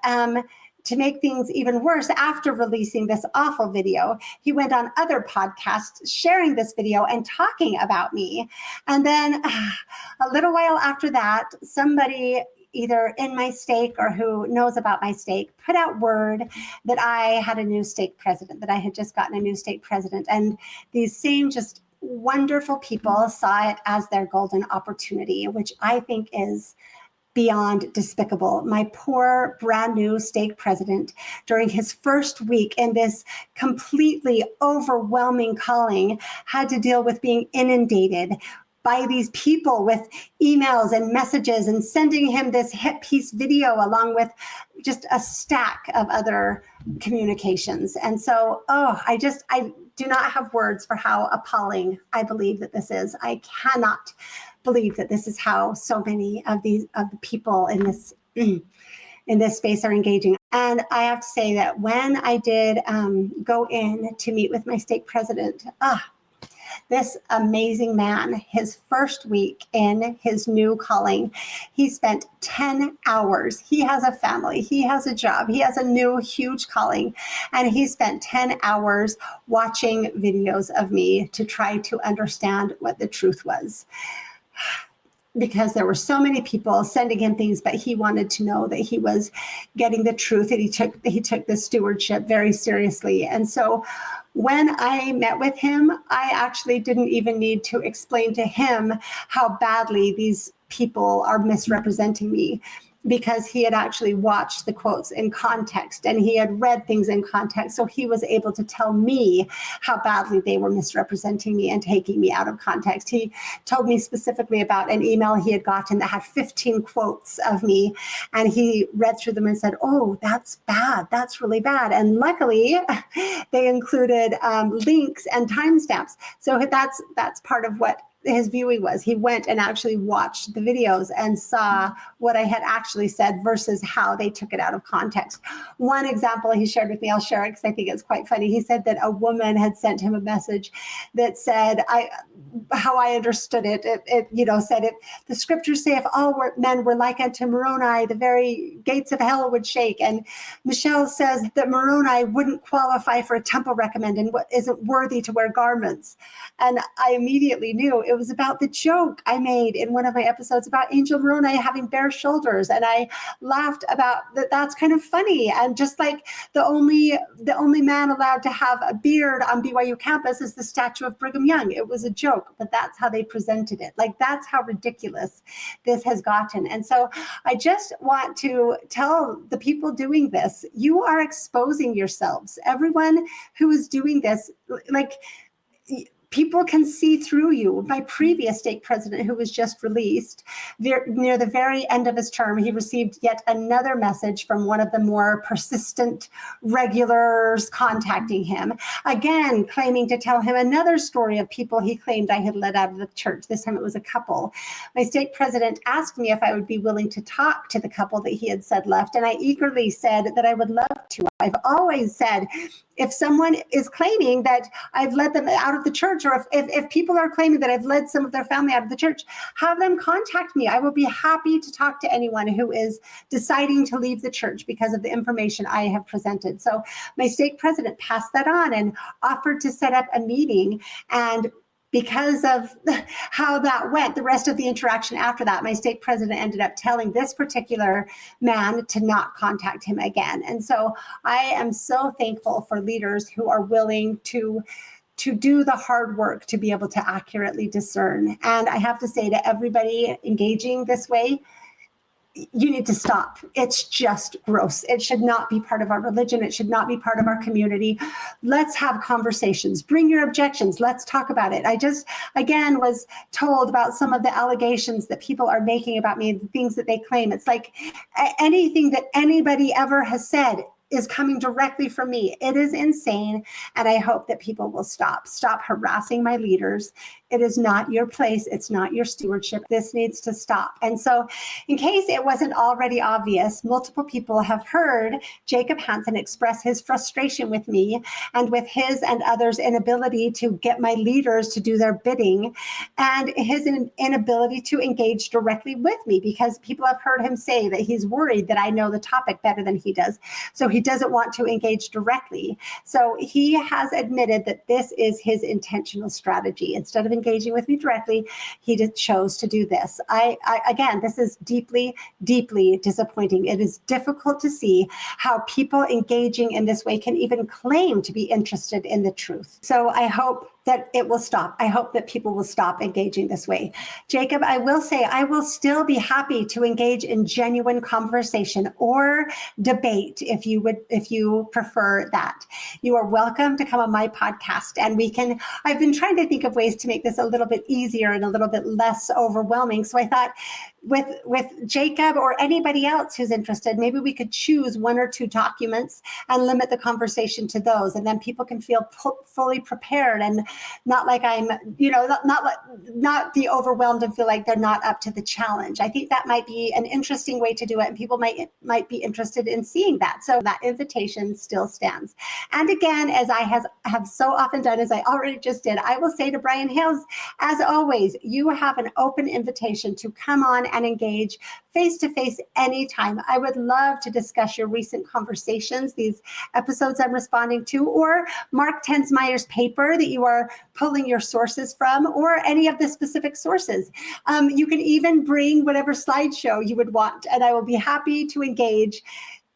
to make things even worse, after releasing this awful video, he went on other podcasts sharing this video and talking about me. And then a little while after that, somebody either in my stake or who knows about my stake put out word that I had a new stake president, that I had just gotten a new stake president. And these same just wonderful people saw it as their golden opportunity, which I think is beyond despicable. My poor brand new stake president, during his first week in this completely overwhelming calling, had to deal with being inundated by these people with emails and messages and sending him this hit piece video along with just a stack of other communications. And so, I do not have words for how appalling I believe that this is. I cannot believe that this is how so many of the people in this space are engaging. And I have to say that when I did go in to meet with my stake president, this amazing man, his first week in his new calling, he spent 10 hours. He has a family, he has a job, he has a new huge calling, and he spent 10 hours watching videos of me to try to understand what the truth was. Because there were so many people sending him things, but he wanted to know that he was getting the truth, and he took the stewardship very seriously. And so when I met with him, I actually didn't even need to explain to him how badly these people are misrepresenting me, because he had actually watched the quotes in context and he had read things in context. So he was able to tell me how badly they were misrepresenting me and taking me out of context. He told me specifically about an email he had gotten that had 15 quotes of me, and he read through them and said, "Oh, that's bad. That's really bad." And luckily they included links and timestamps. So that's part of what his viewing was. He went and actually watched the videos and saw what I had actually said versus how they took it out of context. One example he shared with me, I'll share it because I think it's quite funny. He said that a woman had sent him a message that said, how I understood it, said it, the scriptures say if all men were like unto Moroni, the very gates of hell would shake. And Michelle says that Moroni wouldn't qualify for a temple recommend and isn't worthy to wear garments. And I immediately knew it was about the joke I made in one of my episodes about Angel Moroni having bare shoulders. And I laughed about that. That's kind of funny. And just like the only man allowed to have a beard on BYU campus is the statue of Brigham Young. It was a joke, but that's how they presented it. Like, that's how ridiculous this has gotten. And so I just want to tell the people doing this, you are exposing yourselves. Everyone who is doing this, like, people can see through you. My previous stake president, who was just released, near the very end of his term, he received yet another message from one of the more persistent regulars contacting him, again, claiming to tell him another story of people he claimed I had led out of the church. This time it was a couple. My stake president asked me if I would be willing to talk to the couple that he had said left, and I eagerly said that I would love to. I've always said, if someone is claiming that I've led them out of the church, or if people are claiming that I've led some of their family out of the church, have them contact me. I will be happy to talk to anyone who is deciding to leave the church because of the information I have presented. So my stake president passed that on and offered to set up a meeting. And because of how that went, the rest of the interaction after that, my stake president ended up telling this particular man to not contact him again. And so I am so thankful for leaders who are willing to do the hard work to be able to accurately discern. And I have to say to everybody engaging this way, you need to stop. It's just gross. It should not be part of our religion. It should not be part of our community. Let's have conversations. Bring your objections. Let's talk about it. I just, again, was told about some of the allegations that people are making about me, the things that they claim. It's like anything that anybody ever has said is coming directly from me. It is insane. And I hope that people will stop harassing my leaders. It is not your place. It's not your stewardship. This needs to stop. And so in case it wasn't already obvious, multiple people have heard Jacob Hansen express his frustration with me and with his and others' inability to get my leaders to do their bidding, and his inability to engage directly with me, because people have heard him say that he's worried that I know the topic better than he does. So he doesn't want to engage directly. So he has admitted that this is his intentional strategy. Instead of engaging with me directly, he just chose to do this. Again, this is deeply, deeply disappointing. It is difficult to see how people engaging in this way can even claim to be interested in the truth. So I hope that it will stop. I hope that people will stop engaging this way. Jacob, I will say I will still be happy to engage in genuine conversation or debate if you prefer that. You are welcome to come on my podcast, and I've been trying to think of ways to make this a little bit easier and a little bit less overwhelming. So I thought with Jacob or anybody else who's interested, maybe we could choose one or two documents and limit the conversation to those. And then people can feel fully prepared and not like I'm, not be overwhelmed and feel like they're not up to the challenge. I think that might be an interesting way to do it, and people might be interested in seeing that. So that invitation still stands. And again, as I have so often done, as I already just did, I will say to Brian Hales, as always, you have an open invitation to come on and engage face-to-face anytime. I would love to discuss your recent conversations, these episodes I'm responding to, or Mark Tensmeyer's paper that you are pulling your sources from, or any of the specific sources. You can even bring whatever slideshow you would want, and I will be happy to engage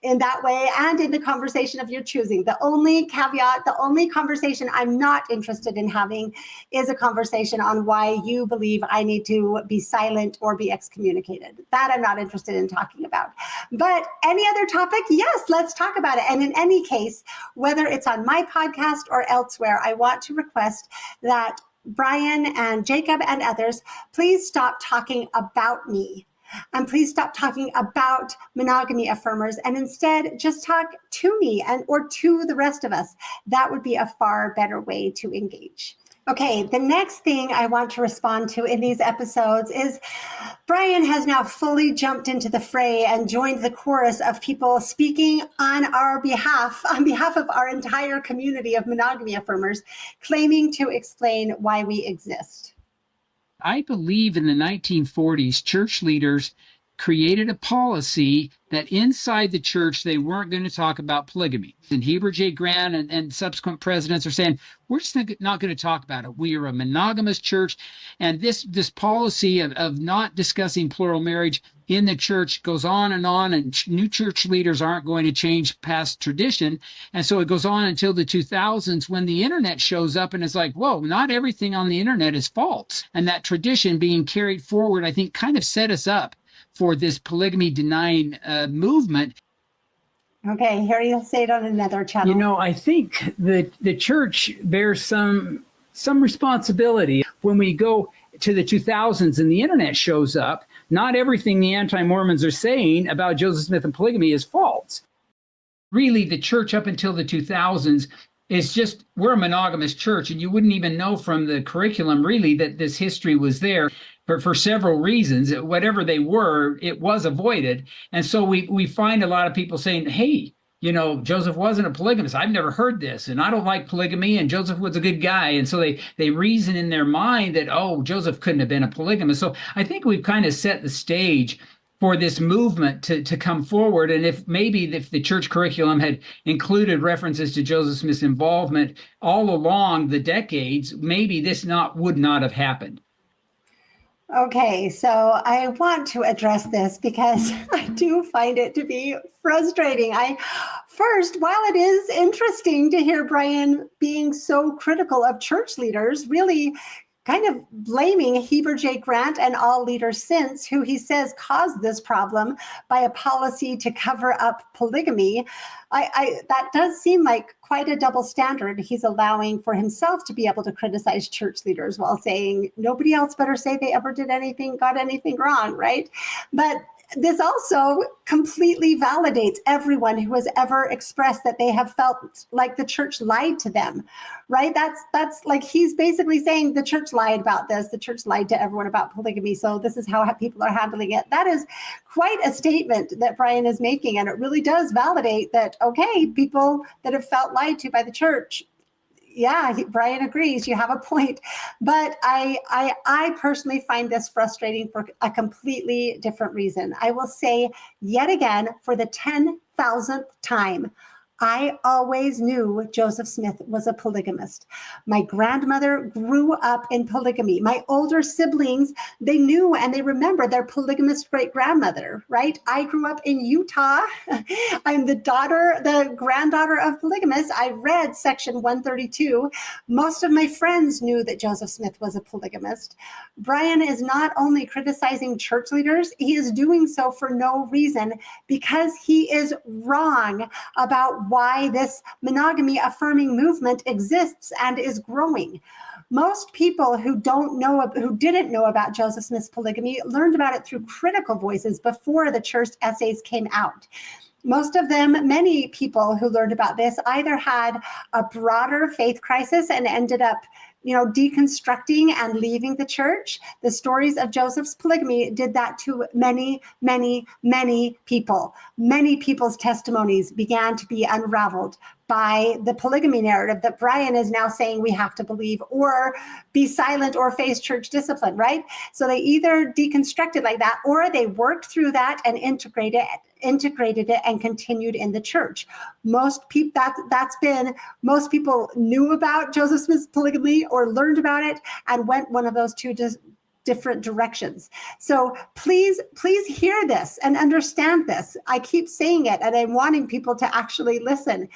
in that way and in the conversation of your choosing. The only caveat, the only conversation I'm not interested in having is a conversation on why you believe I need to be silent or be excommunicated. That I'm not interested in talking about. But any other topic, yes, let's talk about it. And in any case, whether it's on my podcast or elsewhere, I want to request that Brian and Jacob and others, please stop talking about me. And please stop talking about monogamy affirmers and instead just talk to me or to the rest of us. That would be a far better way to engage. Okay, the next thing I want to respond to in these episodes is Brian has now fully jumped into the fray and joined the chorus of people speaking on behalf of our entire community of monogamy affirmers, claiming to explain why we exist. I believe in the 1940s, church leaders created a policy that inside the church, they weren't going to talk about polygamy. And Heber J. Grant and subsequent presidents are saying, we're just not going to talk about it. We are a monogamous church. And this policy of not discussing plural marriage in the church goes on, and new church leaders aren't going to change past tradition. And so it goes on until the 2000s when the internet shows up and it's like, whoa, not everything on the internet is false. And that tradition being carried forward, I think, kind of set us up for this polygamy denying movement. Okay, here you'll say it on another channel. You know, I think that the church bears some responsibility when we go to the 2000s and the internet shows up. Not everything the anti-Mormons are saying about Joseph Smith and polygamy is false. Really, the church up until the 2000s is just, we're a monogamous church, and you wouldn't even know from the curriculum really that this history was there. For several reasons, whatever they were, it was avoided. And so we find a lot of people saying, hey, you know, Joseph wasn't a polygamist. I've never heard this, and I don't like polygamy, and Joseph was a good guy. And so they reason in their mind that, oh, Joseph couldn't have been a polygamist. So I think we've kind of set the stage for this movement to come forward. And if the church curriculum had included references to Joseph Smith's involvement all along the decades, maybe this would not have happened. Okay, so I want to address this because I do find it to be frustrating. First, while it is interesting to hear Brian being so critical of church leaders, really kind of blaming Heber J. Grant and all leaders since, who he says caused this problem by a policy to cover up polygamy, that does seem like quite a double standard. He's allowing for himself to be able to criticize church leaders while saying nobody else better say they ever got anything wrong, right? But this also completely validates everyone who has ever expressed that they have felt like the church lied to them, right? That's like he's basically saying the church lied about this. The church lied to everyone about polygamy. So this is how people are handling it. That is quite a statement that Brian is making. And it really does validate that, okay, people that have felt lied to by the church, yeah, Brian agrees. You have a point. But I personally find this frustrating for a completely different reason. I will say yet again, for the 10,000th time, I always knew Joseph Smith was a polygamist. My grandmother grew up in polygamy. My older siblings, they knew and they remember their polygamist great-grandmother, right? I grew up in Utah. I'm the granddaughter of polygamists. I read section 132. Most of my friends knew that Joseph Smith was a polygamist. Brian is not only criticizing church leaders, he is doing so for no reason because he is wrong about why this monogamy affirming movement exists and is growing. Most people who didn't know about Joseph Smith's polygamy learned about it through critical voices before the church essays came out. Most of them, many people who learned about this either had a broader faith crisis and ended up deconstructing and leaving the church. The stories of Joseph's polygamy did that to many, many, many people. Many people's testimonies began to be unraveled by the polygamy narrative that Brian is now saying we have to believe or be silent or face church discipline, right? So they either deconstructed like that or they worked through that and integrated it and continued in the church. Most people knew about Joseph Smith's polygamy or learned about it and went one of those two different directions. So please hear this and understand this. I keep saying it and I'm wanting people to actually listen.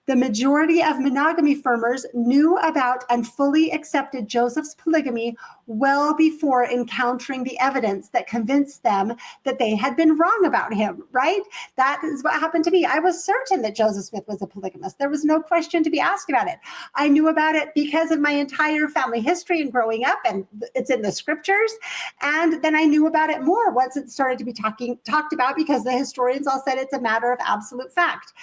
The majority of monogamy affirmers knew about and fully accepted Joseph's polygamy well before encountering the evidence that convinced them that they had been wrong about him, right? That is what happened to me. I was certain that Joseph Smith was a polygamist. There was no question to be asked about it. I knew about it because of my entire family history and growing up, and it's in the scriptures. And then I knew about it more once it started to be talked about because the historians all said it's a matter of absolute fact.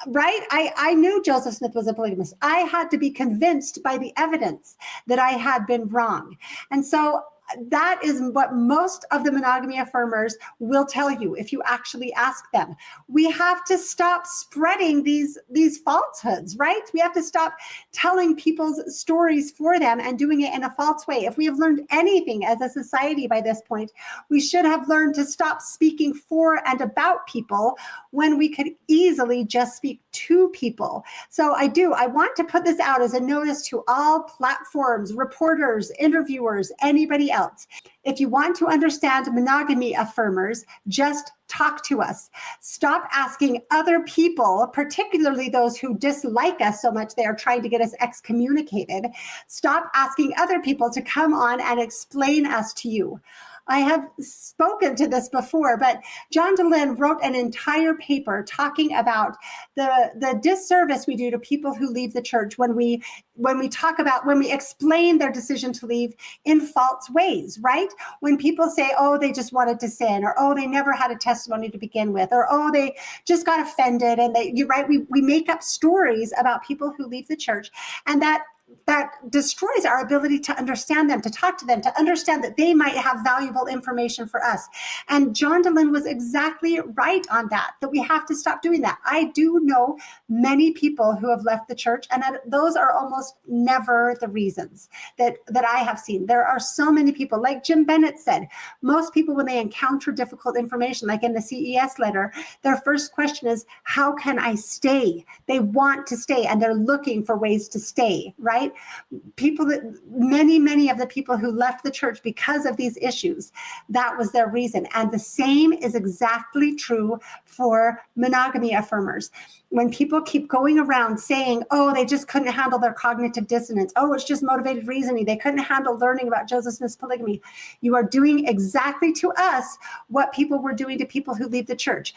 right? I knew Joseph Smith was a polygamist. I had to be convinced by the evidence that I had been wrong. And so that is what most of the monogamy affirmers will tell you if you actually ask them. We have to stop spreading these falsehoods, right? We have to stop telling people's stories for them and doing it in a false way. If we have learned anything as a society by this point, we should have learned to stop speaking for and about people when we could easily just speak to people. So I want to put this out as a notice to all platforms, reporters, interviewers, anybody else. If you want to understand monogamy affirmers, just talk to us. Stop asking other people, particularly those who dislike us so much they are trying to get us excommunicated. Stop asking other people to come on and explain us to you. I have spoken to this before, but John DeLynn wrote an entire paper talking about the disservice we do to people who leave the church when we explain their decision to leave in false ways, right? When people say, oh, they just wanted to sin, or oh, they never had a testimony to begin with, or oh, they just got offended, and we make up stories about people who leave the church, and that destroys our ability to understand them, to talk to them, to understand that they might have valuable information for us. And John DeLynn was exactly right on that we have to stop doing that. I do know many people who have left the church, and those are almost never the reasons that I have seen. There are so many people, like Jim Bennett said, most people, when they encounter difficult information, like in the CES letter, their first question is, how can I stay? They want to stay, and they're looking for ways to stay, right? Many of the people who left the church because of these issues, that was their reason. And the same is exactly true for monogamy affirmers. When people keep going around saying, oh, they just couldn't handle their cognitive dissonance. Oh, it's just motivated reasoning. They couldn't handle learning about Joseph Smith's polygamy. You are doing exactly to us what people were doing to people who leave the church.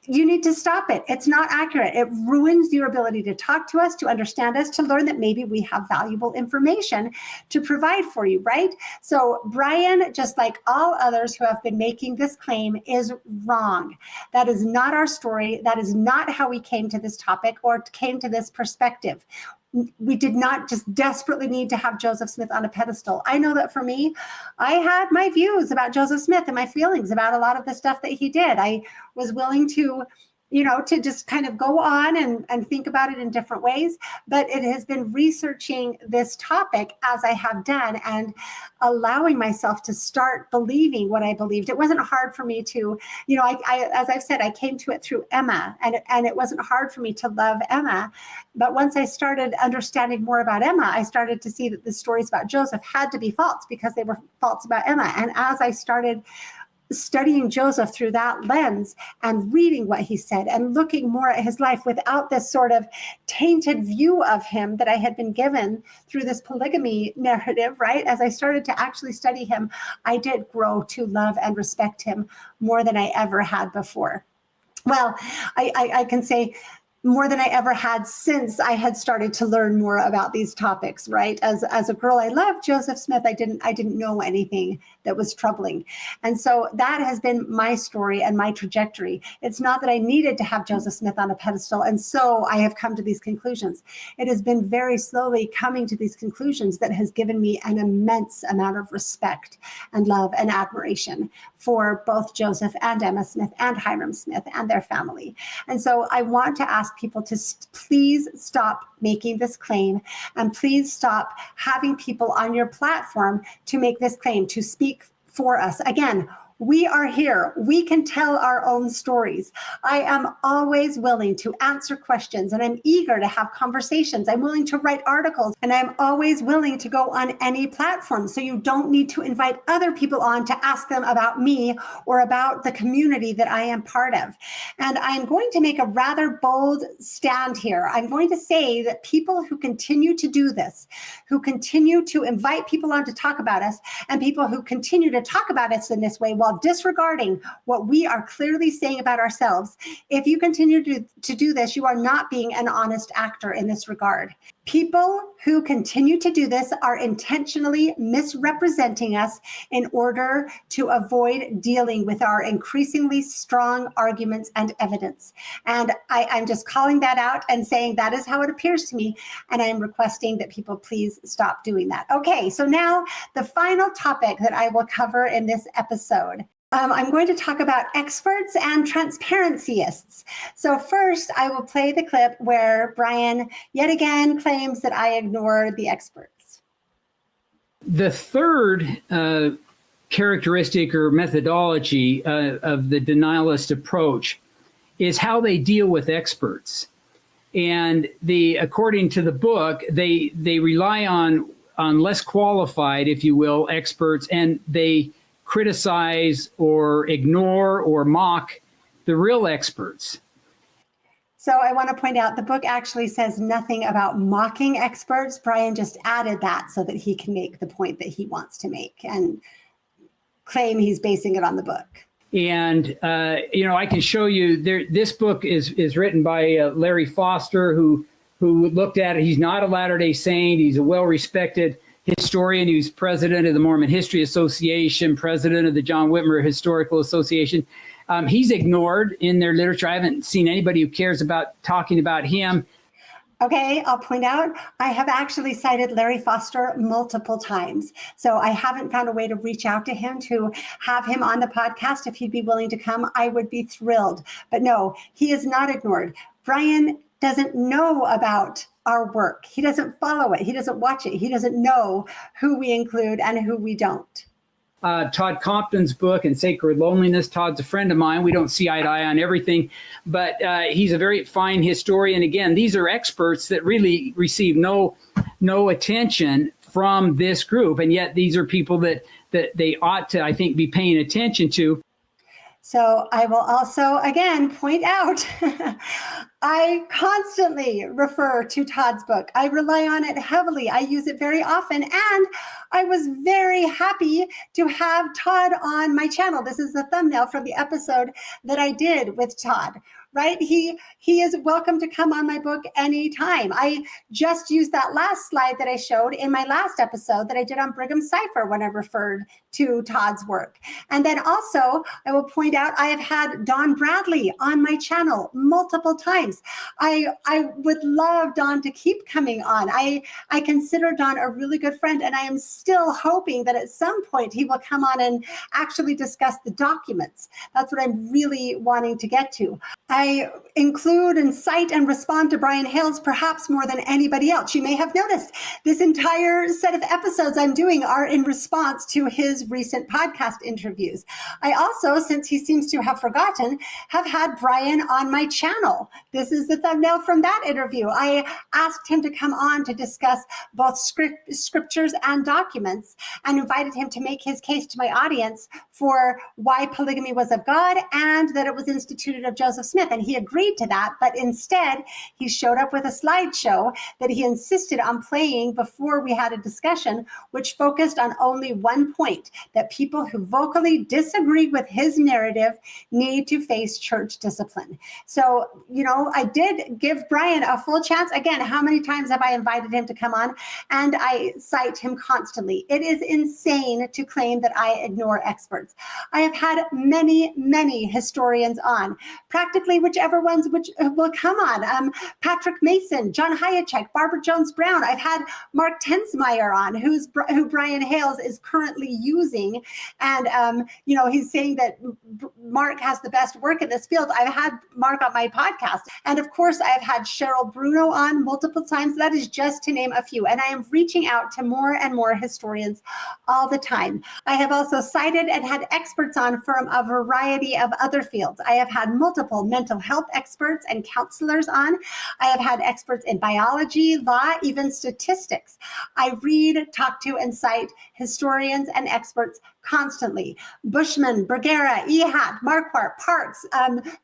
You need to stop it. It's not accurate. It ruins your ability to talk to us, to understand us, to learn that maybe we have valuable information to provide for you, right? So Brian, just like all others who have been making this claim, is wrong. That is not our story. That is not how we came to this topic or came to this perspective. We did not just desperately need to have Joseph Smith on a pedestal. I know that for me, I had my views about Joseph Smith and my feelings about a lot of the stuff that he did. I was willing to just kind of go on and think about it in different ways. But it has been researching this topic as I have done and allowing myself to start believing what I believed. It wasn't hard for me to, as I've said, I came to it through Emma, and it wasn't hard for me to love Emma. But once I started understanding more about Emma, I started to see that the stories about Joseph had to be false because they were false about Emma. And as I started studying Joseph through that lens and reading what he said and looking more at his life without this sort of tainted view of him that I had been given through this polygamy narrative, right? As I started to actually study him, I did grow to love and respect him more than I ever had before. Well, I can say more than I ever had since I had started to learn more about these topics, right? As a girl, I loved Joseph Smith. I didn't know anything that was troubling. And so that has been my story and my trajectory. It's not that I needed to have Joseph Smith on a pedestal, and so I have come to these conclusions. It has been very slowly coming to these conclusions that has given me an immense amount of respect and love and admiration for both Joseph and Emma Smith and Hiram Smith and their family. And so I want to ask people to please stop making this claim, and please stop having people on your platform to make this claim, to speak for us. Again, we are here. We can tell our own stories. I am always willing to answer questions, and I'm eager to have conversations. I'm willing to write articles, and I'm always willing to go on any platform. So you don't need to invite other people on to ask them about me or about the community that I am part of. And I'm going to make a rather bold stand here. I'm going to say that people who continue to do this, who continue to invite people on to talk about us, and people who continue to talk about us in this way while disregarding what we are clearly saying about ourselves, if you continue to do this, you are not being an honest actor in this regard. People who continue to do this are intentionally misrepresenting us in order to avoid dealing with our increasingly strong arguments and evidence. And I'm just calling that out and saying that is how it appears to me. And I'm requesting that people please stop doing that. Okay, so now the final topic that I will cover in this episode. I'm going to talk about experts and transparencyists. So first, I will play the clip where Brian yet again claims that I ignore the experts. The third characteristic or methodology of the denialist approach is how they deal with experts. And according to the book, they rely on less qualified, if you will, experts, and they criticize or ignore or mock the real experts. So I want to point out the book actually says nothing about mocking experts. Brian just added that so that he can make the point that he wants to make and claim he's basing it on the book. And, I can show you there. This book is written by Larry Foster, who looked at it. He's not a Latter-day Saint. He's a well-respected historian. He was president of the Mormon History Association, president of the John Whitmer Historical Association. He's ignored in their literature. I haven't seen anybody who cares about talking about him. Okay, I'll point out, I have actually cited Larry Foster multiple times. So I haven't found a way to reach out to him to have him on the podcast. If he'd be willing to come, I would be thrilled. But no, he is not ignored. Brian doesn't know about our work. He doesn't follow it. He doesn't watch it. He doesn't know who we include and who we don't. Todd Compton's book and Sacred Loneliness. Todd's a friend of mine. We don't see eye to eye on everything, but he's a very fine historian. Again, these are experts that really receive no attention from this group, and yet these are people that they ought to, I think, be paying attention to. So I will also, again, point out, I constantly refer to Todd's book. I rely on it heavily. I use it very often. And I was very happy to have Todd on my channel. This is the thumbnail from the episode that I did with Todd. Right? He is welcome to come on my book anytime. I just used that last slide that I showed in my last episode that I did on Brigham Cipher when I referred to Todd's work. And then also, I will point out, I have had Don Bradley on my channel multiple times. I would love Don to keep coming on. I consider Don a really good friend, and I am still hoping that at some point he will come on and actually discuss the documents. That's what I'm really wanting to get to. I include and cite and respond to Brian Hales perhaps more than anybody else. You may have noticed this entire set of episodes I'm doing are in response to his recent podcast interviews. I also, since he seems to have forgotten, have had Brian on my channel. This is the thumbnail from that interview. I asked him to come on to discuss both scriptures and documents, and invited him to make his case to my audience for why polygamy was of God and that it was instituted of Joseph Smith. And he agreed to that, but instead he showed up with a slideshow that he insisted on playing before we had a discussion, which focused on only one point, that people who vocally disagree with his narrative need to face church discipline. So, I did give Brian a full chance. Again, how many times have I invited him to come on? And I cite him constantly. It is insane to claim that I ignore experts. I have had many, many historians on, practically whichever ones which will come on. Patrick Mason, John Hayacek, Barbara Jones Brown. I've had Mark Tensmeyer on, who Brian Hales is currently using. And, he's saying that Mark has the best work in this field. I've had Mark on my podcast. And of course, I've had Cheryl Bruno on multiple times. That is just to name a few. And I am reaching out to more and more historians all the time. I have also cited and had experts on from a variety of other fields. I have had multiple mental health experts and counselors on. I have had experts in biology, law, even statistics. I read, talk to, and cite historians and experts constantly. Bushman, Bergera, Ehat, Marquardt, Parks,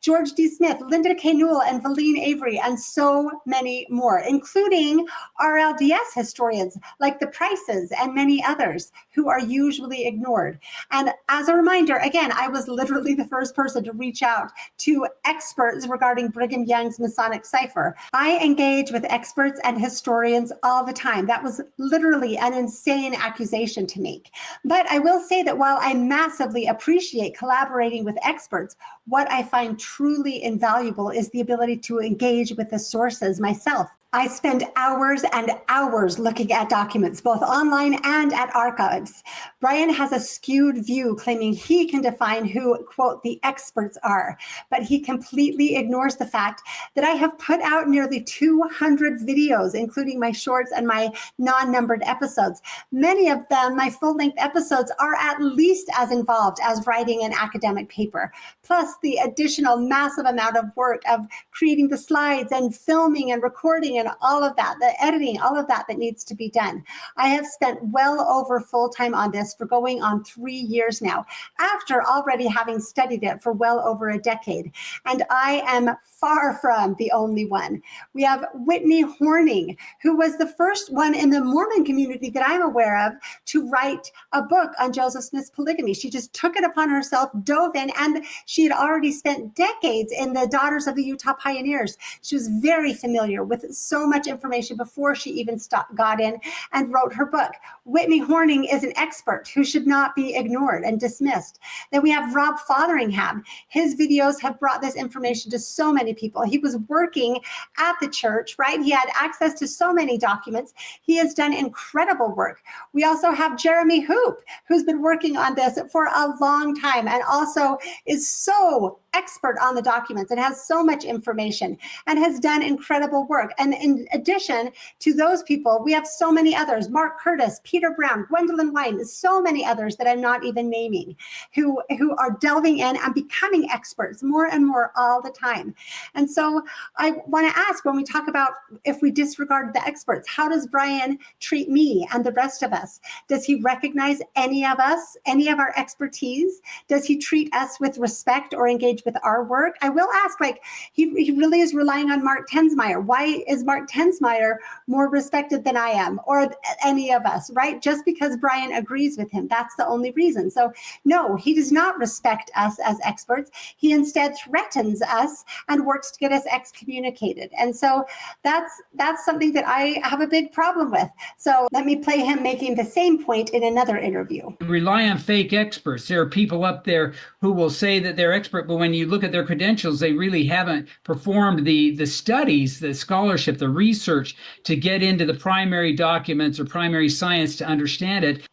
George D. Smith, Linda K. Newell, and Valine Avery, and so many more, including RLDS historians like the Prices and many others who are usually ignored. And as a reminder, again, I was literally the first person to reach out to experts regarding Brigham Young's Masonic cipher. I engage with experts and historians all the time. That was literally an insane accusation to make. But I will say that while I massively appreciate collaborating with experts, what I find truly invaluable is the ability to engage with the sources myself. I spend hours and hours looking at documents, both online and at archives. Brian has a skewed view, claiming he can define who, quote, the experts are, but he completely ignores the fact that I have put out nearly 200 videos, including my shorts and my non-numbered episodes. Many of them, my full-length episodes, are at least as involved as writing an academic paper, plus the additional massive amount of work of creating the slides and filming and recording and all of that, the editing, all of that needs to be done. I have spent well over full time on this for going on 3 years now, after already having studied it for well over a decade. And I am far from the only one. We have Whitney Horning, who was the first one in the Mormon community that I'm aware of to write a book on Joseph Smith's polygamy. She just took it upon herself, dove in, and she had already spent decades in the Daughters of the Utah Pioneers. She was very familiar with so much information before she even got in and wrote her book. Whitney Horning is an expert who should not be ignored and dismissed. Then we have Rob Fotheringham. His videos have brought this information to so many people. He was working at the church, right? He had access to so many documents. He has done incredible work. We also have Jeremy Hoop, who's been working on this for a long time and also is so expert on the documents and has so much information and has done incredible work. And in addition to those people, we have so many others: Mark Curtis, Peter Brown, Gwendolyn Wine, so many others that I'm not even naming, who are delving in and becoming experts more and more all the time. And so I want to ask, when we talk about if we disregard the experts, how does Brian treat me and the rest of us? Does he recognize any of us, any of our expertise? Does he treat us with respect or engage with our work? I will ask, like, he really is relying on Mark Tensmeyer. Why is Mark Tensmeyer more respected than I am, or any of us, right? Just because Brian agrees with him, that's the only reason. So no, he does not respect us as experts. He instead threatens us and works to get us excommunicated. And so that's something that I have a big problem with. So let me play him making the same point in another interview. Rely on fake experts. There are people up there who will say that they're expert, but when you look at their credentials, they really haven't performed the studies, the scholarship, the research to get into the primary documents or primary science to understand it.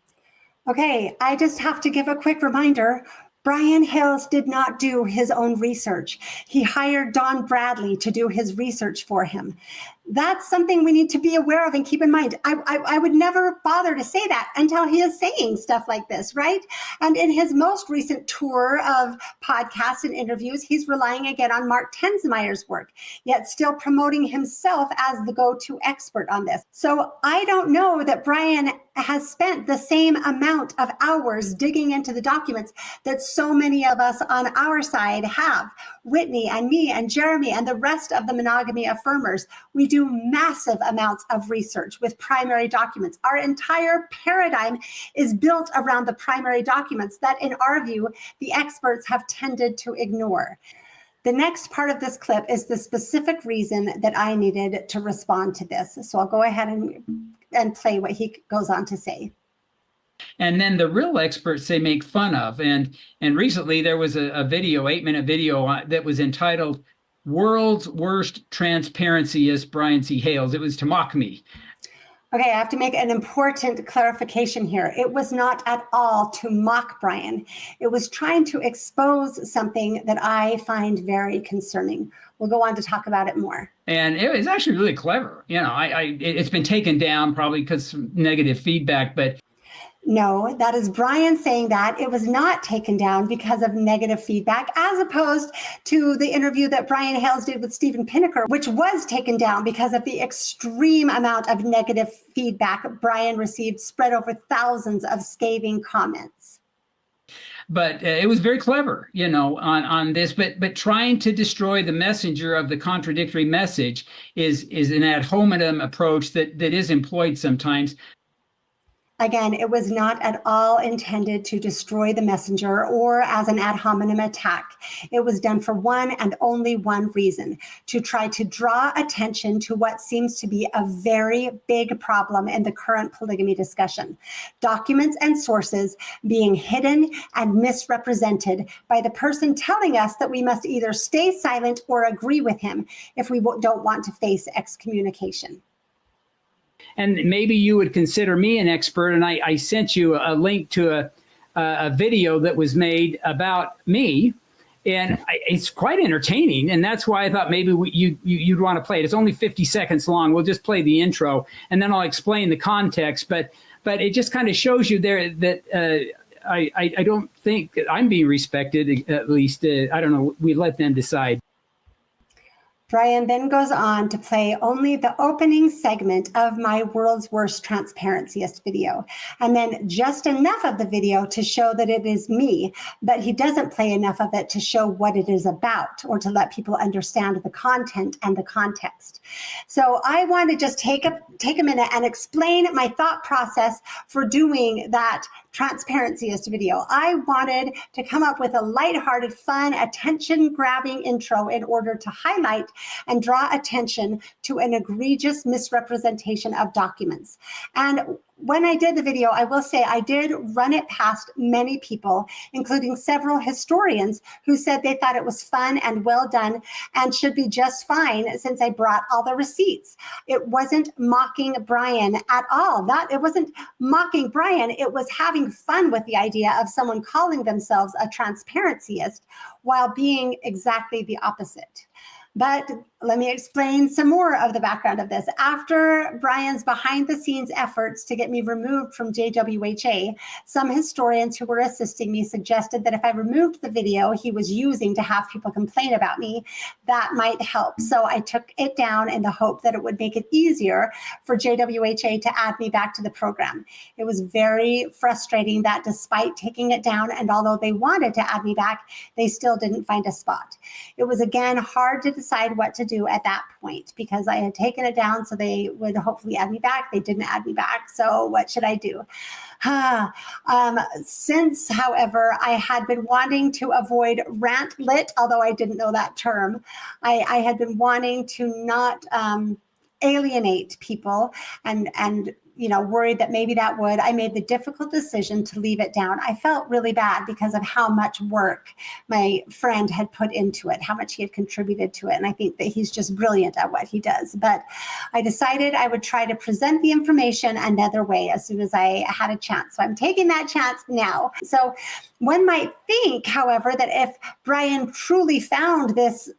Okay, I just have to give a quick reminder. Brian Hales did not do his own research. He hired Don Bradley to do his research for him. That's something we need to be aware of and keep in mind. I would never bother to say that until he is saying stuff like this, right? And in his most recent tour of podcasts and interviews, he's relying again on Mark Tensmeyer's work, yet still promoting himself as the go-to expert on this. So I don't know that Brian has spent the same amount of hours digging into the documents that so many of us on our side have. Whitney and me and Jeremy and the rest of the monogamy affirmers, we do massive amounts of research with primary documents. Our entire paradigm is built around the primary documents that, in our view, the experts have tended to ignore. The next part of this clip is the specific reason that I needed to respond to this. So I'll go ahead and play what he goes on to say. And then the real experts they make fun of. And recently there was a video, 8-minute video that was entitled "World's Worst Transparencyist Brian C. Hales." It was to mock me. Okay, I have to make an important clarification here. It was not at all to mock Brian. It was trying to expose something that I find very concerning. We'll go on to talk about it more. And it was actually really clever. You know, it's been taken down probably because of negative feedback, but no, that is Brian saying that. It was not taken down because of negative feedback, as opposed to the interview that Brian Hales did with Stephen Pinnaker, which was taken down because of the extreme amount of negative feedback Brian received, spread over thousands of scathing comments. but it was very clever, on this. But trying to destroy the messenger of the contradictory message is an ad hominem approach that is employed sometimes. Again, it was not at all intended to destroy the messenger or as an ad hominem attack. It was done for one and only one reason: to try to draw attention to what seems to be a very big problem in the current polygamy discussion: documents and sources being hidden and misrepresented by the person telling us that we must either stay silent or agree with him if we don't want to face excommunication. And maybe you would consider me an expert, and I sent you a link to a video that was made about me, and it's quite entertaining, and that's why I thought maybe you'd want to play it. It's only 50 seconds long. We'll just play the intro, and then I'll explain the context, but it just kind of shows you there that I don't think I'm being respected, at least. I don't know. We let them decide. Brian then goes on to play only the opening segment of my World's Worst Transparencyist video, and then just enough of the video to show that it is me, but he doesn't play enough of it to show what it is about or to let people understand the content and the context. So I want to just take a minute and explain my thought process for doing that Transparencyist video. I wanted to come up with a lighthearted, fun, attention-grabbing intro in order to highlight and draw attention to an egregious misrepresentation of documents. And when I did the video, I will say I did run it past many people, including several historians, who said they thought it was fun and well done and should be just fine since I brought all the receipts. It wasn't mocking Brian at all. It wasn't mocking Brian. It was having fun with the idea of someone calling themselves a transparencyist while being exactly the opposite. But let me explain some more of the background of this. After Brian's behind-the-scenes efforts to get me removed from JWHA, some historians who were assisting me suggested that if I removed the video he was using to have people complain about me, that might help. So I took it down in the hope that it would make it easier for JWHA to add me back to the program. It was very frustrating that despite taking it down, and although they wanted to add me back, they still didn't find a spot. It was, again, hard to decide what to do at that point because I had taken it down so they would hopefully add me back. They didn't add me back. So what should I do? Since, however, I had been wanting to avoid rant lit, although I didn't know that term, I had been wanting to not alienate people and worried that maybe that would. I made the difficult decision to leave it down. I felt really bad because of how much work my friend had put into it, how much he had contributed to it. And I think that he's just brilliant at what he does. But I decided I would try to present the information another way as soon as I had a chance. So I'm taking that chance now. So one might think, however, that if Brian truly found this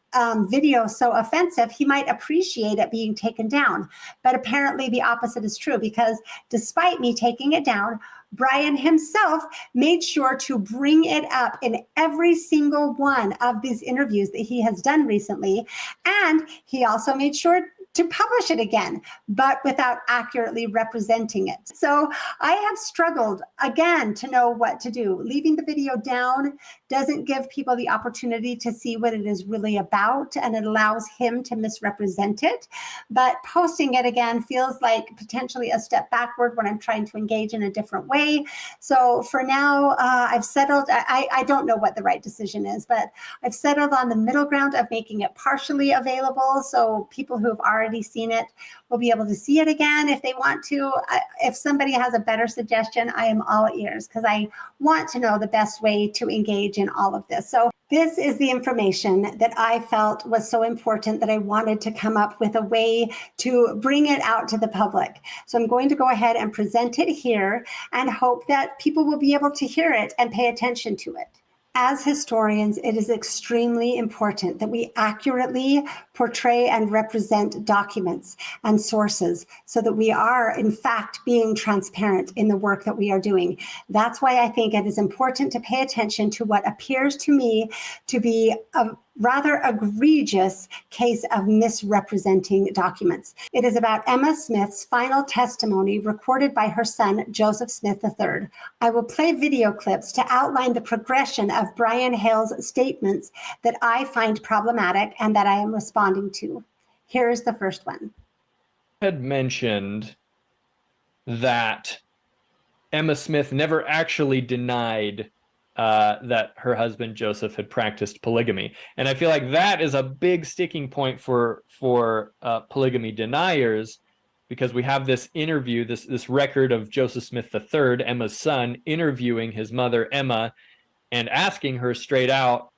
video so offensive, he might appreciate it being taken down. But apparently the opposite is true, because despite me taking it down, Brian himself made sure to bring it up in every single one of these interviews that he has done recently. And he also made sure to publish it again, but without accurately representing it. So I have struggled again to know what to do. Leaving the video down doesn't give people the opportunity to see what it is really about, and it allows him to misrepresent it. But posting it again feels like potentially a step backward when I'm trying to engage in a different way. So for now, I've settled. I don't know what the right decision is, but I've settled on the middle ground of making it partially available, so people who have already seen it will be able to see it again if they want to. If somebody has a better suggestion, I am all ears, because I want to know the best way to engage in all of this. So this is the information that I felt was so important that I wanted to come up with a way to bring it out to the public. So I'm going to go ahead and present it here and hope that people will be able to hear it and pay attention to it. As historians, it is extremely important that we accurately portray and represent documents and sources so that we are, in fact, being transparent in the work that we are doing. That's why I think it is important to pay attention to what appears to me to be a rather egregious case of misrepresenting documents. It is about Emma Smith's final testimony recorded by her son, Joseph Smith III. I will play video clips to outline the progression of Brian Hales' statements that I find problematic and that I am responding to. Here is the first one. Had mentioned that Emma Smith never actually denied that her husband Joseph had practiced polygamy, and I feel like that is a big sticking point for polygamy deniers, because we have this interview, this record of Joseph Smith III, Emma's son, interviewing his mother Emma and asking her straight out,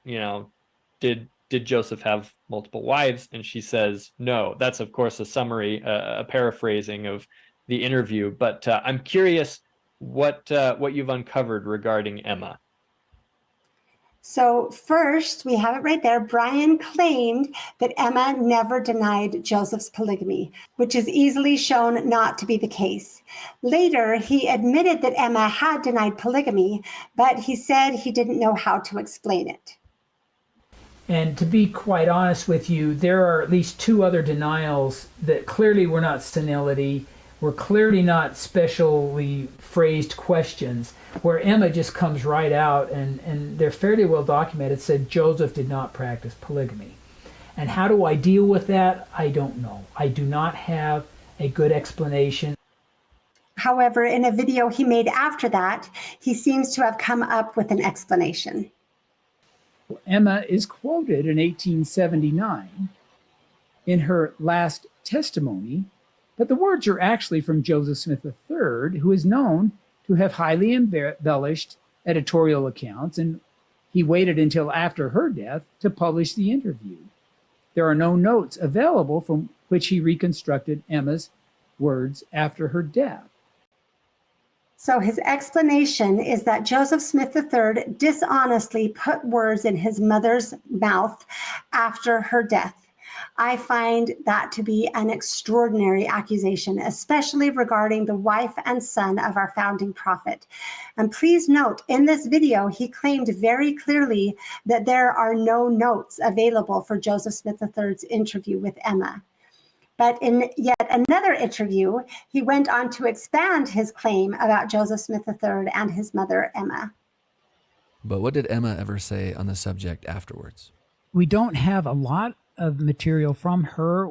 did Joseph have multiple wives? And she says no. That's of course a summary, a paraphrasing of the interview, but I'm curious what you've uncovered regarding Emma. So first, we have it right there. Brian claimed that Emma never denied Joseph's polygamy, which is easily shown not to be the case. Later, he admitted that Emma had denied polygamy, but he said he didn't know how to explain it. And to be quite honest with you, there are at least two other denials that clearly were not senility, were clearly not specially phrased questions, where Emma just comes right out, and they're fairly well documented, said Joseph did not practice polygamy. And how do I deal with that? I don't know. I do not have a good explanation. However, in a video he made after that, he seems to have come up with an explanation. Emma is quoted in 1879 in her last testimony, but the words are actually from Joseph Smith III, who is known to have highly embellished editorial accounts, and he waited until after her death to publish the interview. There are no notes available from which he reconstructed Emma's words after her death. So his explanation is that Joseph Smith III dishonestly put words in his mother's mouth after her death. I find that to be an extraordinary accusation, especially regarding the wife and son of our founding prophet. And please note, in this video, he claimed very clearly that there are no notes available for Joseph Smith III's interview with Emma. But in yet another interview, he went on to expand his claim about Joseph Smith III and his mother, Emma. But what did Emma ever say on the subject afterwards? We don't have a lot of material from her.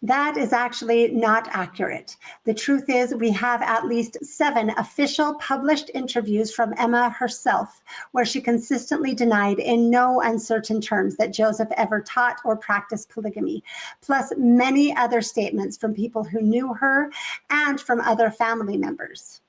That is actually not accurate. The truth is, we have at least 7 official published interviews from Emma herself, where she consistently denied in no uncertain terms that Joseph ever taught or practiced polygamy, plus many other statements from people who knew her and from other family members.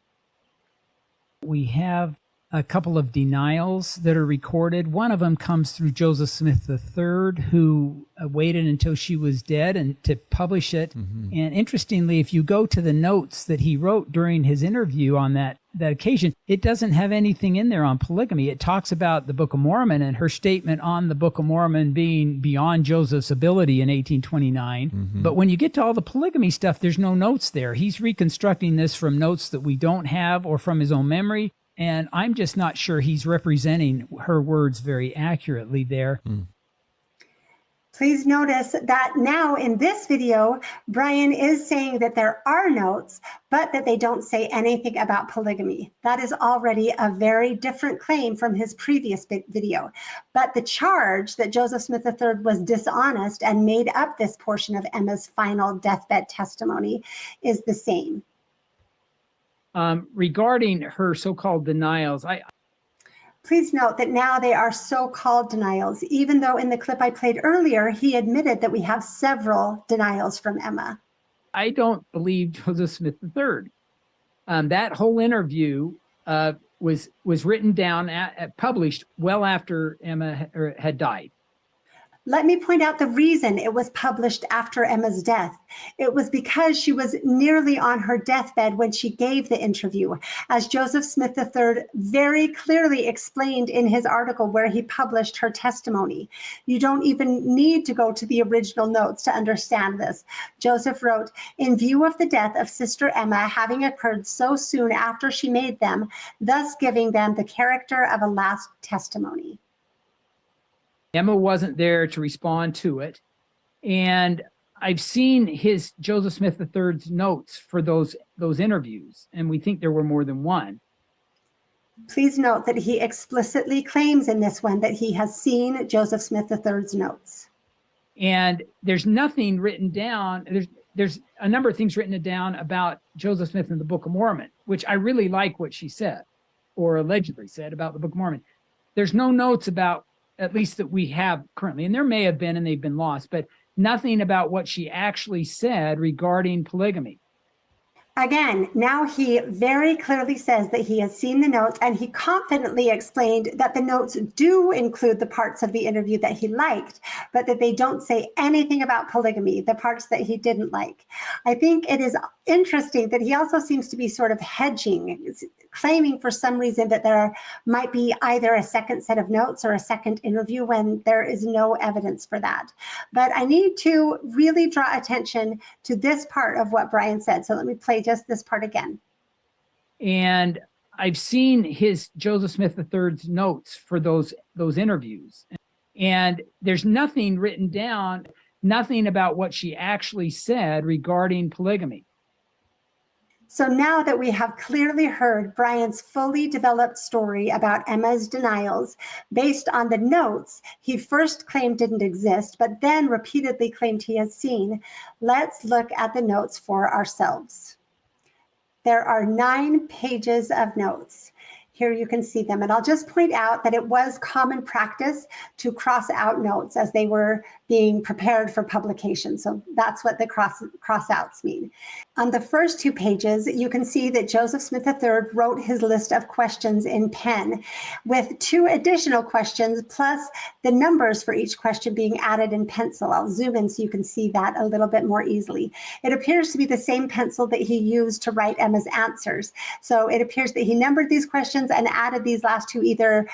We have a couple of denials that are recorded. One of them comes through Joseph Smith III, who waited until she was dead and to publish it. Mm-hmm. And interestingly, if you go to the notes that he wrote during his interview on that occasion, it doesn't have anything in there on polygamy. It talks about the Book of Mormon and her statement on the Book of Mormon being beyond Joseph's ability in 1829. Mm-hmm. But when you get to all the polygamy stuff, there's no notes there. He's reconstructing this from notes that we don't have or from his own memory. And I'm just not sure he's representing her words very accurately there. Mm. Please notice that now in this video, Brian is saying that there are notes, but that they don't say anything about polygamy. That is already a very different claim from his previous video. But the charge that Joseph Smith III was dishonest and made up this portion of Emma's final deathbed testimony is the same. Regarding her so-called denials, please note that now they are so-called denials, even though in the clip I played earlier, he admitted that we have several denials from Emma. I don't believe Joseph Smith III. That whole interview was written down, published well after Emma had died. Let me point out the reason it was published after Emma's death. It was because she was nearly on her deathbed when she gave the interview, as Joseph Smith III very clearly explained in his article where he published her testimony. You don't even need to go to the original notes to understand this. Joseph wrote, "In view of the death of Sister Emma having occurred so soon after she made them, thus giving them the character of a last testimony." Emma wasn't there to respond to it. And I've seen his Joseph Smith III's notes for those interviews, and we think there were more than one. Please note that he explicitly claims in this one that he has seen Joseph Smith III's notes. And there's nothing written down. There's a number of things written down about Joseph Smith in the Book of Mormon, which I really like what she said, or allegedly said about the Book of Mormon. There's no notes about, at least that we have currently, and there may have been and they've been lost, but nothing about what she actually said regarding polygamy. Again, now he very clearly says that he has seen the notes, and he confidently explained that the notes do include the parts of the interview that he liked, but that they don't say anything about polygamy, the parts that he didn't like. I think it is interesting that he also seems to be sort of hedging, claiming for some reason that there might be either a second set of notes or a second interview when there is no evidence for that. But I need to really draw attention to this part of what Brian said. So let me play just this part again. And I've seen his Joseph Smith III's notes for those interviews. And there's nothing written down, nothing about what she actually said regarding polygamy. So now that we have clearly heard Brian's fully developed story about Emma's denials based on the notes he first claimed didn't exist, but then repeatedly claimed he has seen, let's look at the notes for ourselves. There are 9 pages of notes. Here you can see them. And I'll just point out that it was common practice to cross out notes as they were being prepared for publication. So that's what the cross outs mean. On the first 2 pages, you can see that Joseph Smith III wrote his list of questions in pen, with 2 additional questions plus the numbers for each question being added in pencil. I'll zoom in so you can see that a little bit more easily. It appears to be the same pencil that he used to write Emma's answers. So it appears that he numbered these questions and added these last 2 either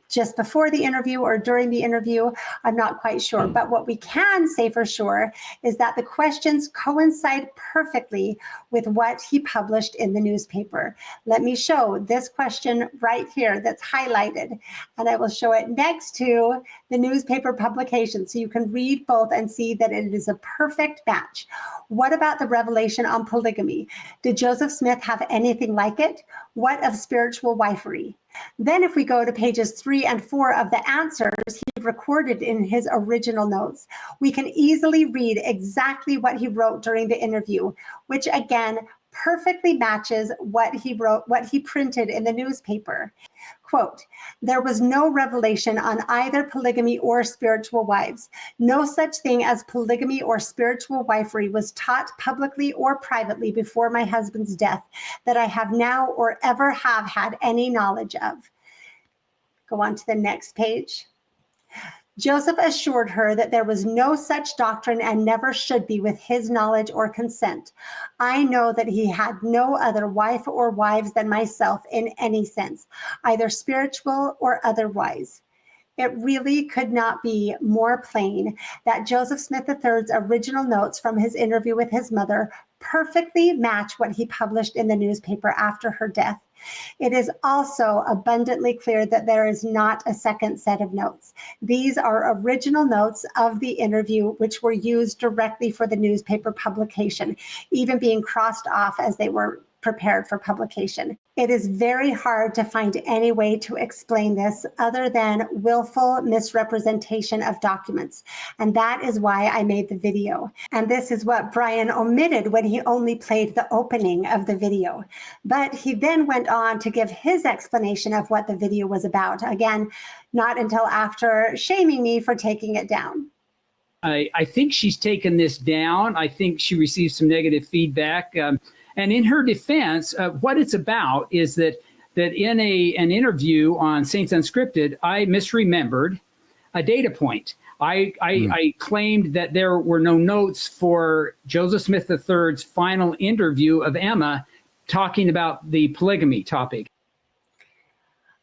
just before the interview or during the interview. I'm not quite sure. But what we can say for sure is that the questions coincide perfectly with what he published in the newspaper. Let me show this question right here that's highlighted, and I will show it next to the newspaper publication so you can read both and see that it is a perfect match. What about the revelation on polygamy? Did Joseph Smith have anything like it? What of spiritual wifery? Then if we go to pages 3 and 4 of the answers he recorded in his original notes, we can easily read exactly what he wrote during the interview, which again perfectly matches what he wrote, what he printed in the newspaper. Quote, there was no revelation on either polygamy or spiritual wives. No such thing as polygamy or spiritual wifery was taught publicly or privately before my husband's death that I have now or ever have had any knowledge of. Go on to the next page. Joseph assured her that there was no such doctrine and never should be with his knowledge or consent. I know that he had no other wife or wives than myself in any sense, either spiritual or otherwise. It really could not be more plain that Joseph Smith III's original notes from his interview with his mother perfectly match what he published in the newspaper after her death. It is also abundantly clear that there is not a second set of notes. These are original notes of the interview, which were used directly for the newspaper publication, even being crossed off as they were prepared for publication. It is very hard to find any way to explain this other than willful misrepresentation of documents. And that is why I made the video. And this is what Brian omitted when he only played the opening of the video. But he then went on to give his explanation of what the video was about. Again, not until after shaming me for taking it down. I think she's taken this down. I think she received some negative feedback. And in her defense, what it's about is that in an interview on Saints Unscripted, I misremembered a data point. I claimed that there were no notes for Joseph Smith III's final interview of Emma talking about the polygamy topic.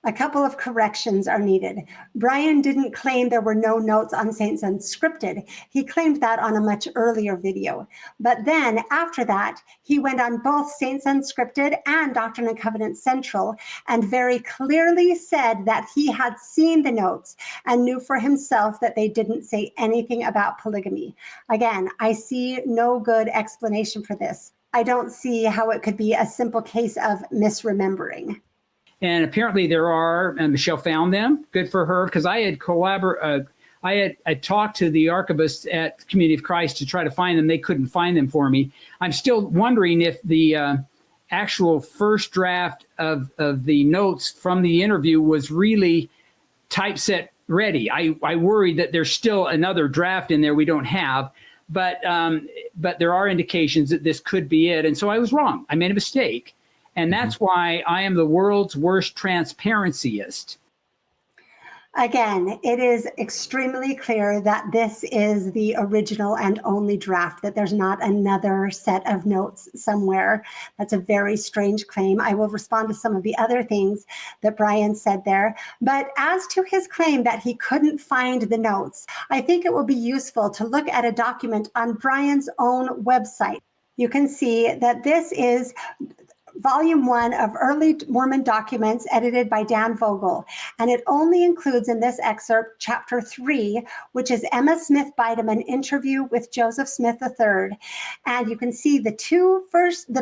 A couple of corrections are needed. Brian didn't claim there were no notes on Saints Unscripted. He claimed that on a much earlier video. But then after that, he went on both Saints Unscripted and Doctrine and Covenants Central and very clearly said that he had seen the notes and knew for himself that they didn't say anything about polygamy. Again, I see no good explanation for this. I don't see how it could be a simple case of misremembering. And apparently there are, and Michelle found them. Good for her, because I had I talked to the archivists at Community of Christ to try to find them. They couldn't find them for me. I'm still wondering if the actual first draft of the notes from the interview was really typeset ready. I worry that there's still another draft in there we don't have, but there are indications that this could be it. And so I was wrong. I made a mistake. And that's why I am the world's worst transparencyist. Again, it is extremely clear that this is the original and only draft, that there's not another set of notes somewhere. That's a very strange claim. I will respond to some of the other things that Brian said there. But as to his claim that he couldn't find the notes, I think it will be useful to look at a document on Brian's own website. You can see that this is Volume 1 of Early Mormon Documents, edited by Dan Vogel. And it only includes in this excerpt Chapter 3, which is Emma Smith Bideman interview with Joseph Smith III. And you can see the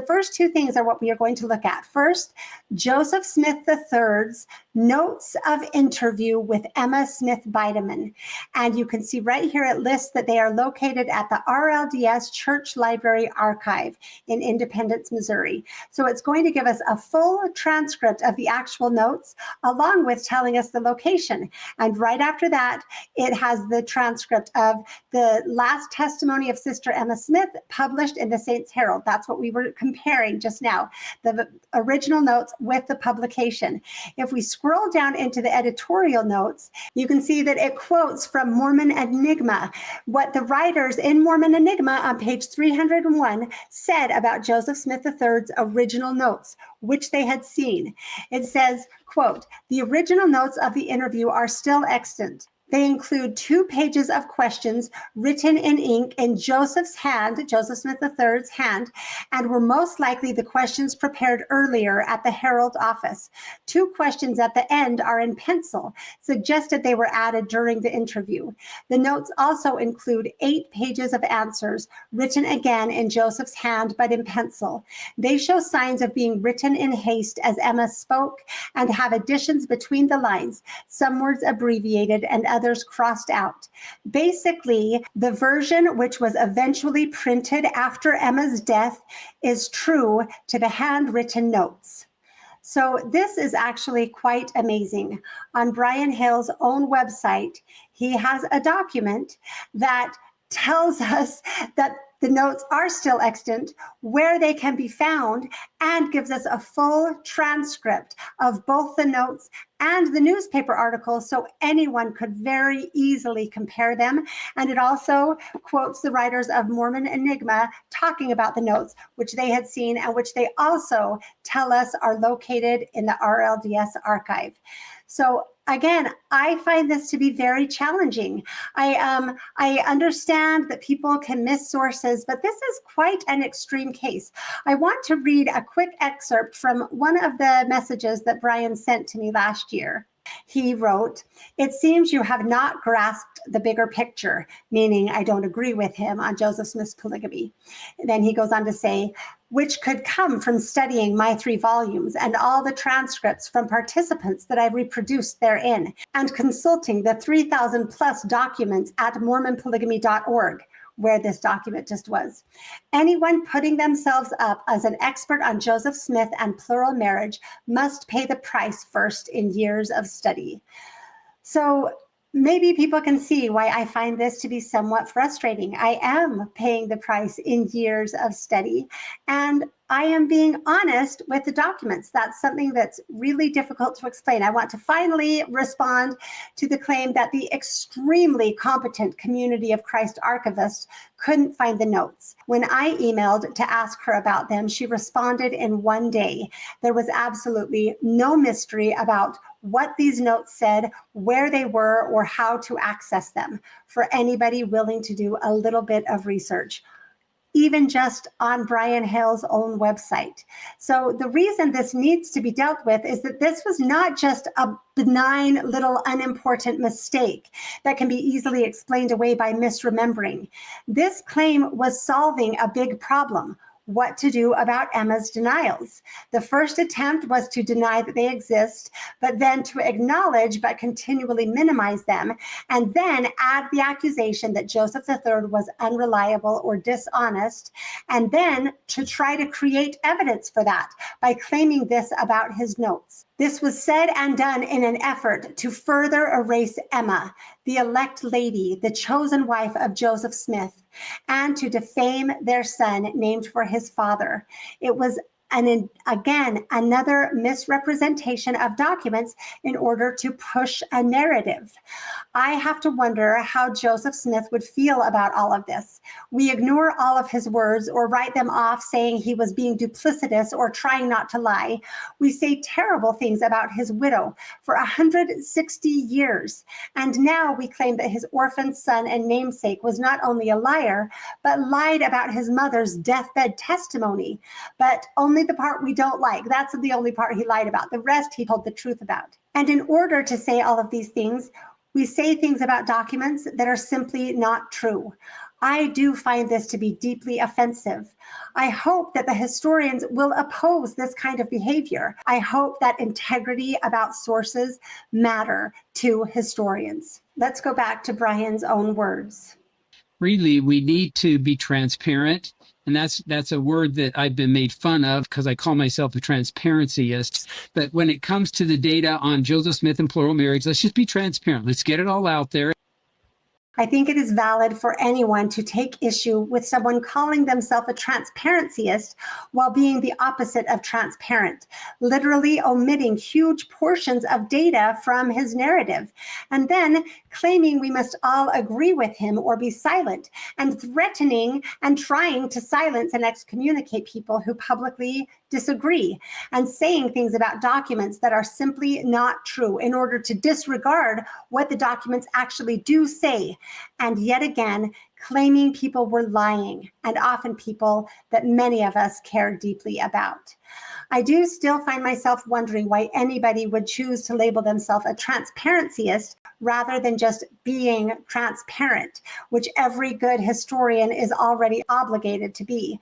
first two things are what we are going to look at. First, Joseph Smith III's notes of interview with Emma Smith Bideman. And you can see right here it lists that they are located at the RLDS Church Library Archive in Independence, Missouri. So it's going to give us a full transcript of the actual notes, along with telling us the location. And right after that, it has the transcript of the last testimony of Sister Emma Smith published in the Saints Herald. That's what we were comparing just now, the original notes with the publication. If we scroll down into the editorial notes, you can see that it quotes from Mormon Enigma, what the writers in Mormon Enigma on page 301 said about Joseph Smith III's original notes, which they had seen. It says, quote, "The original notes of the interview are still extant. They include 2 pages of questions written in ink in Joseph's hand, Joseph Smith III's hand, and were most likely the questions prepared earlier at the Herald office. 2 questions at the end are in pencil, suggested they were added during the interview. The notes also include 8 pages of answers, written again in Joseph's hand, but in pencil. They show signs of being written in haste as Emma spoke and have additions between the lines, some words abbreviated and others crossed out. Basically, the version which was eventually printed after Emma's death is true to the handwritten notes." So this is actually quite amazing. On Brian Hales' own website, he has a document that tells us that the notes are still extant, where they can be found, and gives us a full transcript of both the notes and the newspaper articles, so anyone could very easily compare them. And it also quotes the writers of Mormon Enigma talking about the notes, which they had seen and which they also tell us are located in the RLDS archive. So again, I find this to be very challenging. I understand that people can miss sources, but this is quite an extreme case. I want to read a quick excerpt from one of the messages that Brian sent to me last year. He wrote, "It seems you have not grasped the bigger picture," meaning I don't agree with him on Joseph Smith's polygamy. Then he goes on to say, "which could come from studying my 3 volumes and all the transcripts from participants that I've reproduced therein, and consulting the 3,000 plus documents at mormonpolygamy.org, where this document just was. Anyone putting themselves up as an expert on Joseph Smith and plural marriage must pay the price first in years of study." So maybe people can see why I find this to be somewhat frustrating. I am paying the price in years of study, and I am being honest with the documents. That's something that's really difficult to explain. I want to finally respond to the claim that the extremely competent Community of Christ archivist couldn't find the notes. When I emailed to ask her about them, she responded in one day. There was absolutely no mystery about what these notes said, where they were, or how to access them for anybody willing to do a little bit of research, even just on Brian Hale's own website. So the reason this needs to be dealt with is that this was not just a benign little unimportant mistake that can be easily explained away by misremembering. This claim was solving a big problem: what to do about Emma's denials. The first attempt was to deny that they exist, but then to acknowledge but continually minimize them, and then add the accusation that Joseph III was unreliable or dishonest, and then to try to create evidence for that by claiming this about his notes. This was said and done in an effort to further erase Emma, the elect lady, the chosen wife of Joseph Smith, and to defame their son named for his father. It was again, another misrepresentation of documents in order to push a narrative. I have to wonder how Joseph Smith would feel about all of this. We ignore all of his words or write them off saying he was being duplicitous or trying not to lie. We say terrible things about his widow for 160 years. And now we claim that his orphaned son and namesake was not only a liar, but lied about his mother's deathbed testimony. But only the part we don't like. That's the only part he lied about. The rest he told the truth about. And in order to say all of these things, we say things about documents that are simply not true. I do find this to be deeply offensive. I hope that the historians will oppose this kind of behavior. I hope that integrity about sources matter to historians. Let's go back to Brian's own words. Really, we need to be transparent. And that's a word that I've been made fun of because I call myself a transparencyist. But when it comes to the data on Joseph Smith and plural marriage, let's just be transparent. Let's get it all out there. I think it is valid for anyone to take issue with someone calling themselves a transparencyist while being the opposite of transparent, literally omitting huge portions of data from his narrative, and then claiming we must all agree with him or be silent, and threatening and trying to silence and excommunicate people who publicly disagree, and saying things about documents that are simply not true in order to disregard what the documents actually do say. And yet again, claiming people were lying, and often people that many of us care deeply about. I do still find myself wondering why anybody would choose to label themselves a transparencyist rather than just being transparent, which every good historian is already obligated to be.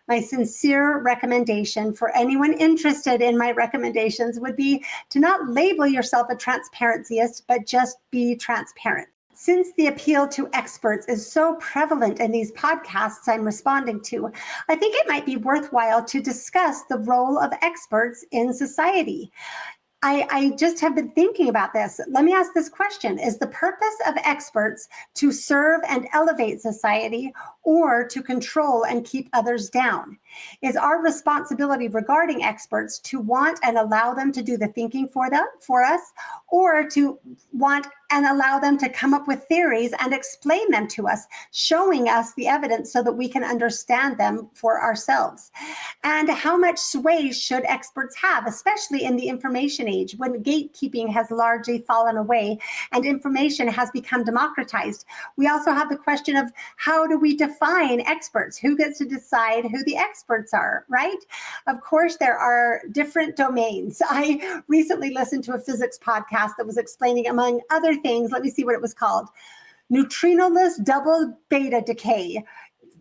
My sincere recommendation for anyone interested in my recommendations would be to not label yourself a transparencyist, but just be transparent. Since the appeal to experts is so prevalent in these podcasts I'm responding to, I think it might be worthwhile to discuss the role of experts in society. I just have been thinking about this. Let me ask this question. Is the purpose of experts to serve and elevate society or to control and keep others down? Is our responsibility regarding experts to want and allow them to do the thinking for us, or to want and allow them to come up with theories and explain them to us, showing us the evidence so that we can understand them for ourselves? And how much sway should experts have, especially in the information age when gatekeeping has largely fallen away and information has become democratized? We also have the question of how do we define experts? Who gets to decide who the experts are, right? Of course, there are different domains. I recently listened to a physics podcast that was explaining, among other things, let me see what it was called, neutrinoless double beta decay.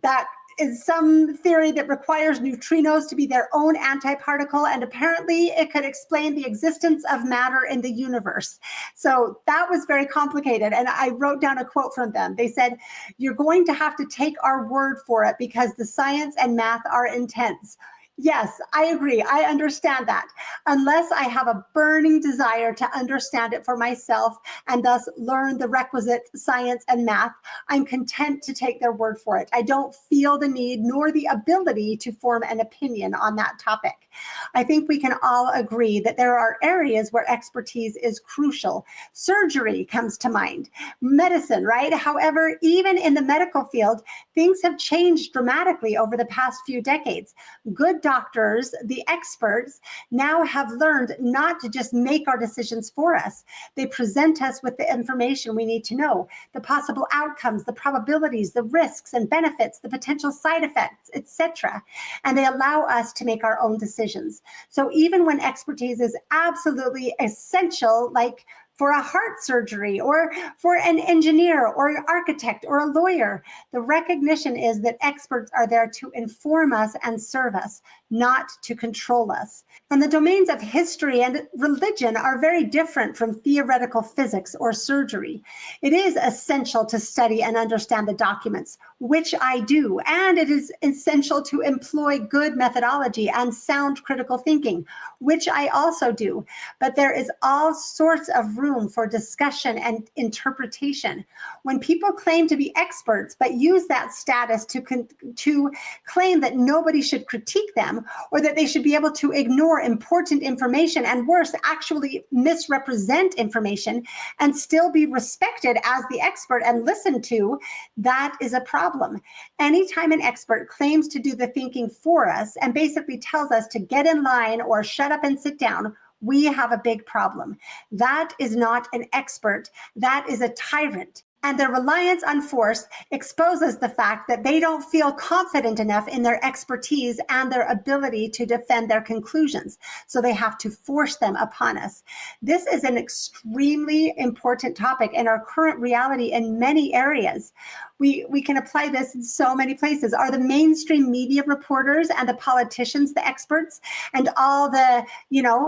That is some theory that requires neutrinos to be their own antiparticle, and apparently it could explain the existence of matter in the universe. So that was very complicated, and I wrote down a quote from them. They said, "You're going to have to take our word for it because the science and math are intense. Yes, I agree. I understand that. Unless I have a burning desire to understand it for myself and thus learn the requisite science and math, I'm content to take their word for it. I don't feel the need nor the ability to form an opinion on that topic. I think we can all agree that there are areas where expertise is crucial. Surgery comes to mind, medicine, right? However, even in the medical field, things have changed dramatically over the past few decades. Good doctors, the experts, now have learned not to just make our decisions for us. They present us with the information we need to know, the possible outcomes, the probabilities, the risks and benefits, the potential side effects, etc. And they allow us to make our own decisions. So even when expertise is absolutely essential, like for a heart surgery or for an engineer or an architect or a lawyer, the recognition is that experts are there to inform us and serve us, not to control us. And the domains of history and religion are very different from theoretical physics or surgery. It is essential to study and understand the documents, which I do, and it is essential to employ good methodology and sound critical thinking, which I also do. But there is all sorts of room for discussion and interpretation. When people claim to be experts, but use that status to claim that nobody should critique them, or that they should be able to ignore important information, and worse, actually misrepresent information and still be respected as the expert and listened to, that is a problem. Anytime an expert claims to do the thinking for us and basically tells us to get in line or shut up and sit down, we have a big problem. That is not an expert. That is a tyrant. And their reliance on force exposes the fact that they don't feel confident enough in their expertise and their ability to defend their conclusions. So they have to force them upon us. This is an extremely important topic in our current reality in many areas. We can apply this in so many places. Are the mainstream media reporters and the politicians the experts? And all the,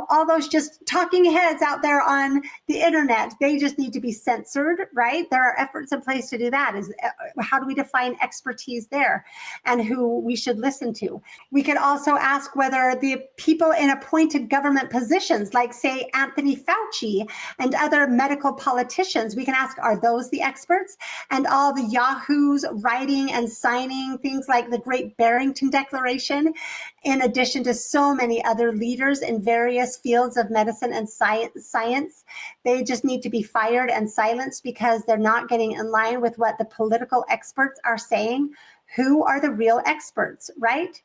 all those just talking heads out there on the internet, they just need to be censored, right? There are efforts in place to do that. How do we define expertise there and who we should listen to? We could also ask whether the people in appointed government positions, like say Anthony Fauci and other medical politicians, we can ask, are those the experts? And all the yahoos writing and signing things like the Great Barrington Declaration, in addition to so many other leaders in various fields of medicine and science, they just need to be fired and silenced because they're not getting in line with what the political experts are saying. Who are the real experts, right?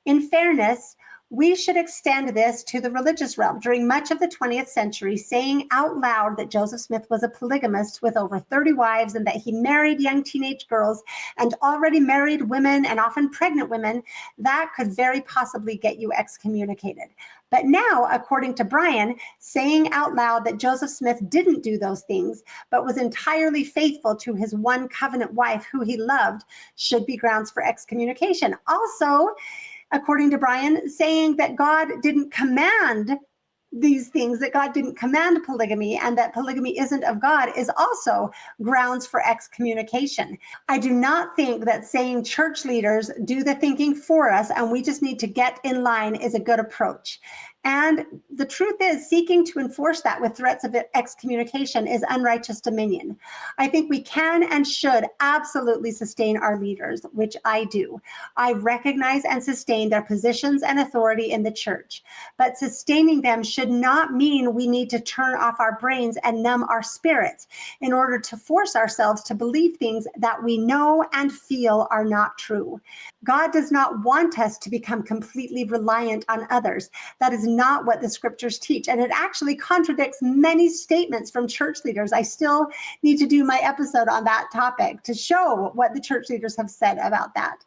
In fairness, we should extend this to the religious realm. During much of the 20th century, saying out loud that Joseph Smith was a polygamist with over 30 wives and that he married young teenage girls and already married women and often pregnant women, that could very possibly get you excommunicated. But now, according to Brian, saying out loud that Joseph Smith didn't do those things, but was entirely faithful to his one covenant wife who he loved, should be grounds for excommunication. Also, according to Brian, saying that God didn't command these things, that God didn't command polygamy and that polygamy isn't of God, is also grounds for excommunication. I do not think that saying church leaders do the thinking for us and we just need to get in line is a good approach. And the truth is, seeking to enforce that with threats of excommunication is unrighteous dominion. I think we can and should absolutely sustain our leaders, which I do. I recognize and sustain their positions and authority in the church. But sustaining them should not mean we need to turn off our brains and numb our spirits in order to force ourselves to believe things that we know and feel are not true. God does not want us to become completely reliant on others. That is not what the scriptures teach. And it actually contradicts many statements from church leaders. I still need to do my episode on that topic to show what the church leaders have said about that.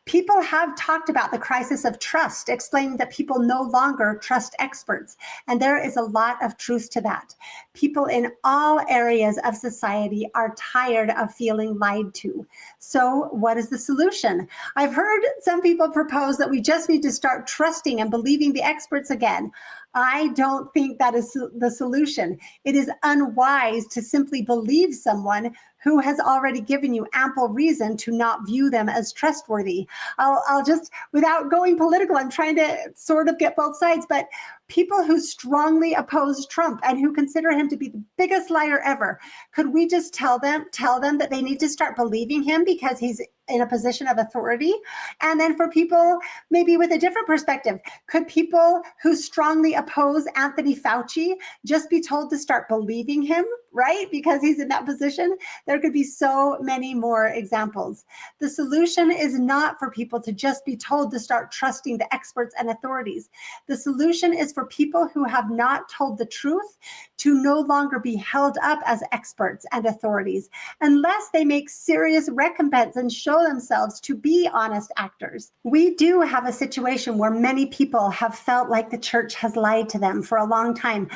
People have talked about the crisis of trust, explaining that people no longer trust experts. And there is a lot of truth to that. People in all areas of society are tired of feeling lied to. So what is the solution? I've heard some people propose that we just need to start trusting and believing the experts again. again. I don't think that is the solution. It is unwise to simply believe someone who has already given you ample reason to not view them as trustworthy. I'll just, without going political, I'm trying to sort of get both sides, but people who strongly oppose Trump and who consider him to be the biggest liar ever, could we just tell them that they need to start believing him because he's in a position of authority? And then for people maybe with a different perspective, could people who strongly oppose Anthony Fauci just be told to start believing him, right? Because he's in that position? There could be so many more examples. The solution is not for people to just be told to start trusting the experts and authorities. The solution is for people who have not told the truth to no longer be held up as experts and authorities unless they make serious recompense and show themselves to be honest actors. We do have a situation where many people have felt like the church has lied to them for a long time.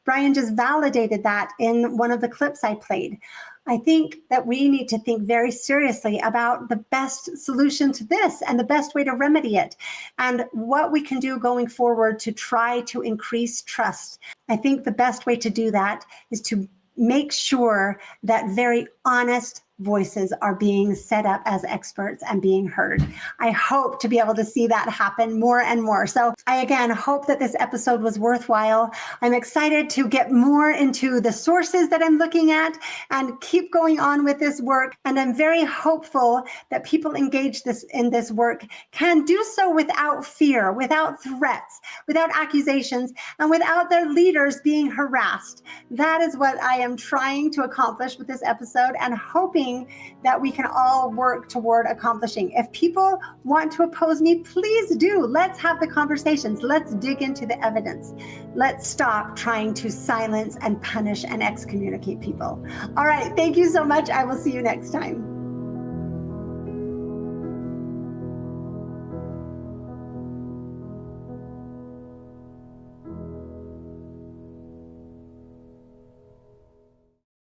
Brian just validated that in one of the clips I played. I think that we need to think very seriously about the best solution to this and the best way to remedy it and what we can do going forward to try to increase trust. I think the best way to do that is to make sure that very honest voices are being set up as experts and being heard. I hope to be able to see that happen more and more. So I, again, hope that this episode was worthwhile. I'm excited to get more into the sources that I'm looking at and keep going on with this work. And I'm very hopeful that people engaged in this work can do so without fear, without threats, without accusations, and without their leaders being harassed. That is what I am trying to accomplish with this episode and hoping that we can all work toward accomplishing. If people want to oppose me, please do. Let's have the conversations. Let's dig into the evidence. Let's stop trying to silence and punish and excommunicate people. All right. Thank you so much. I will see you next time.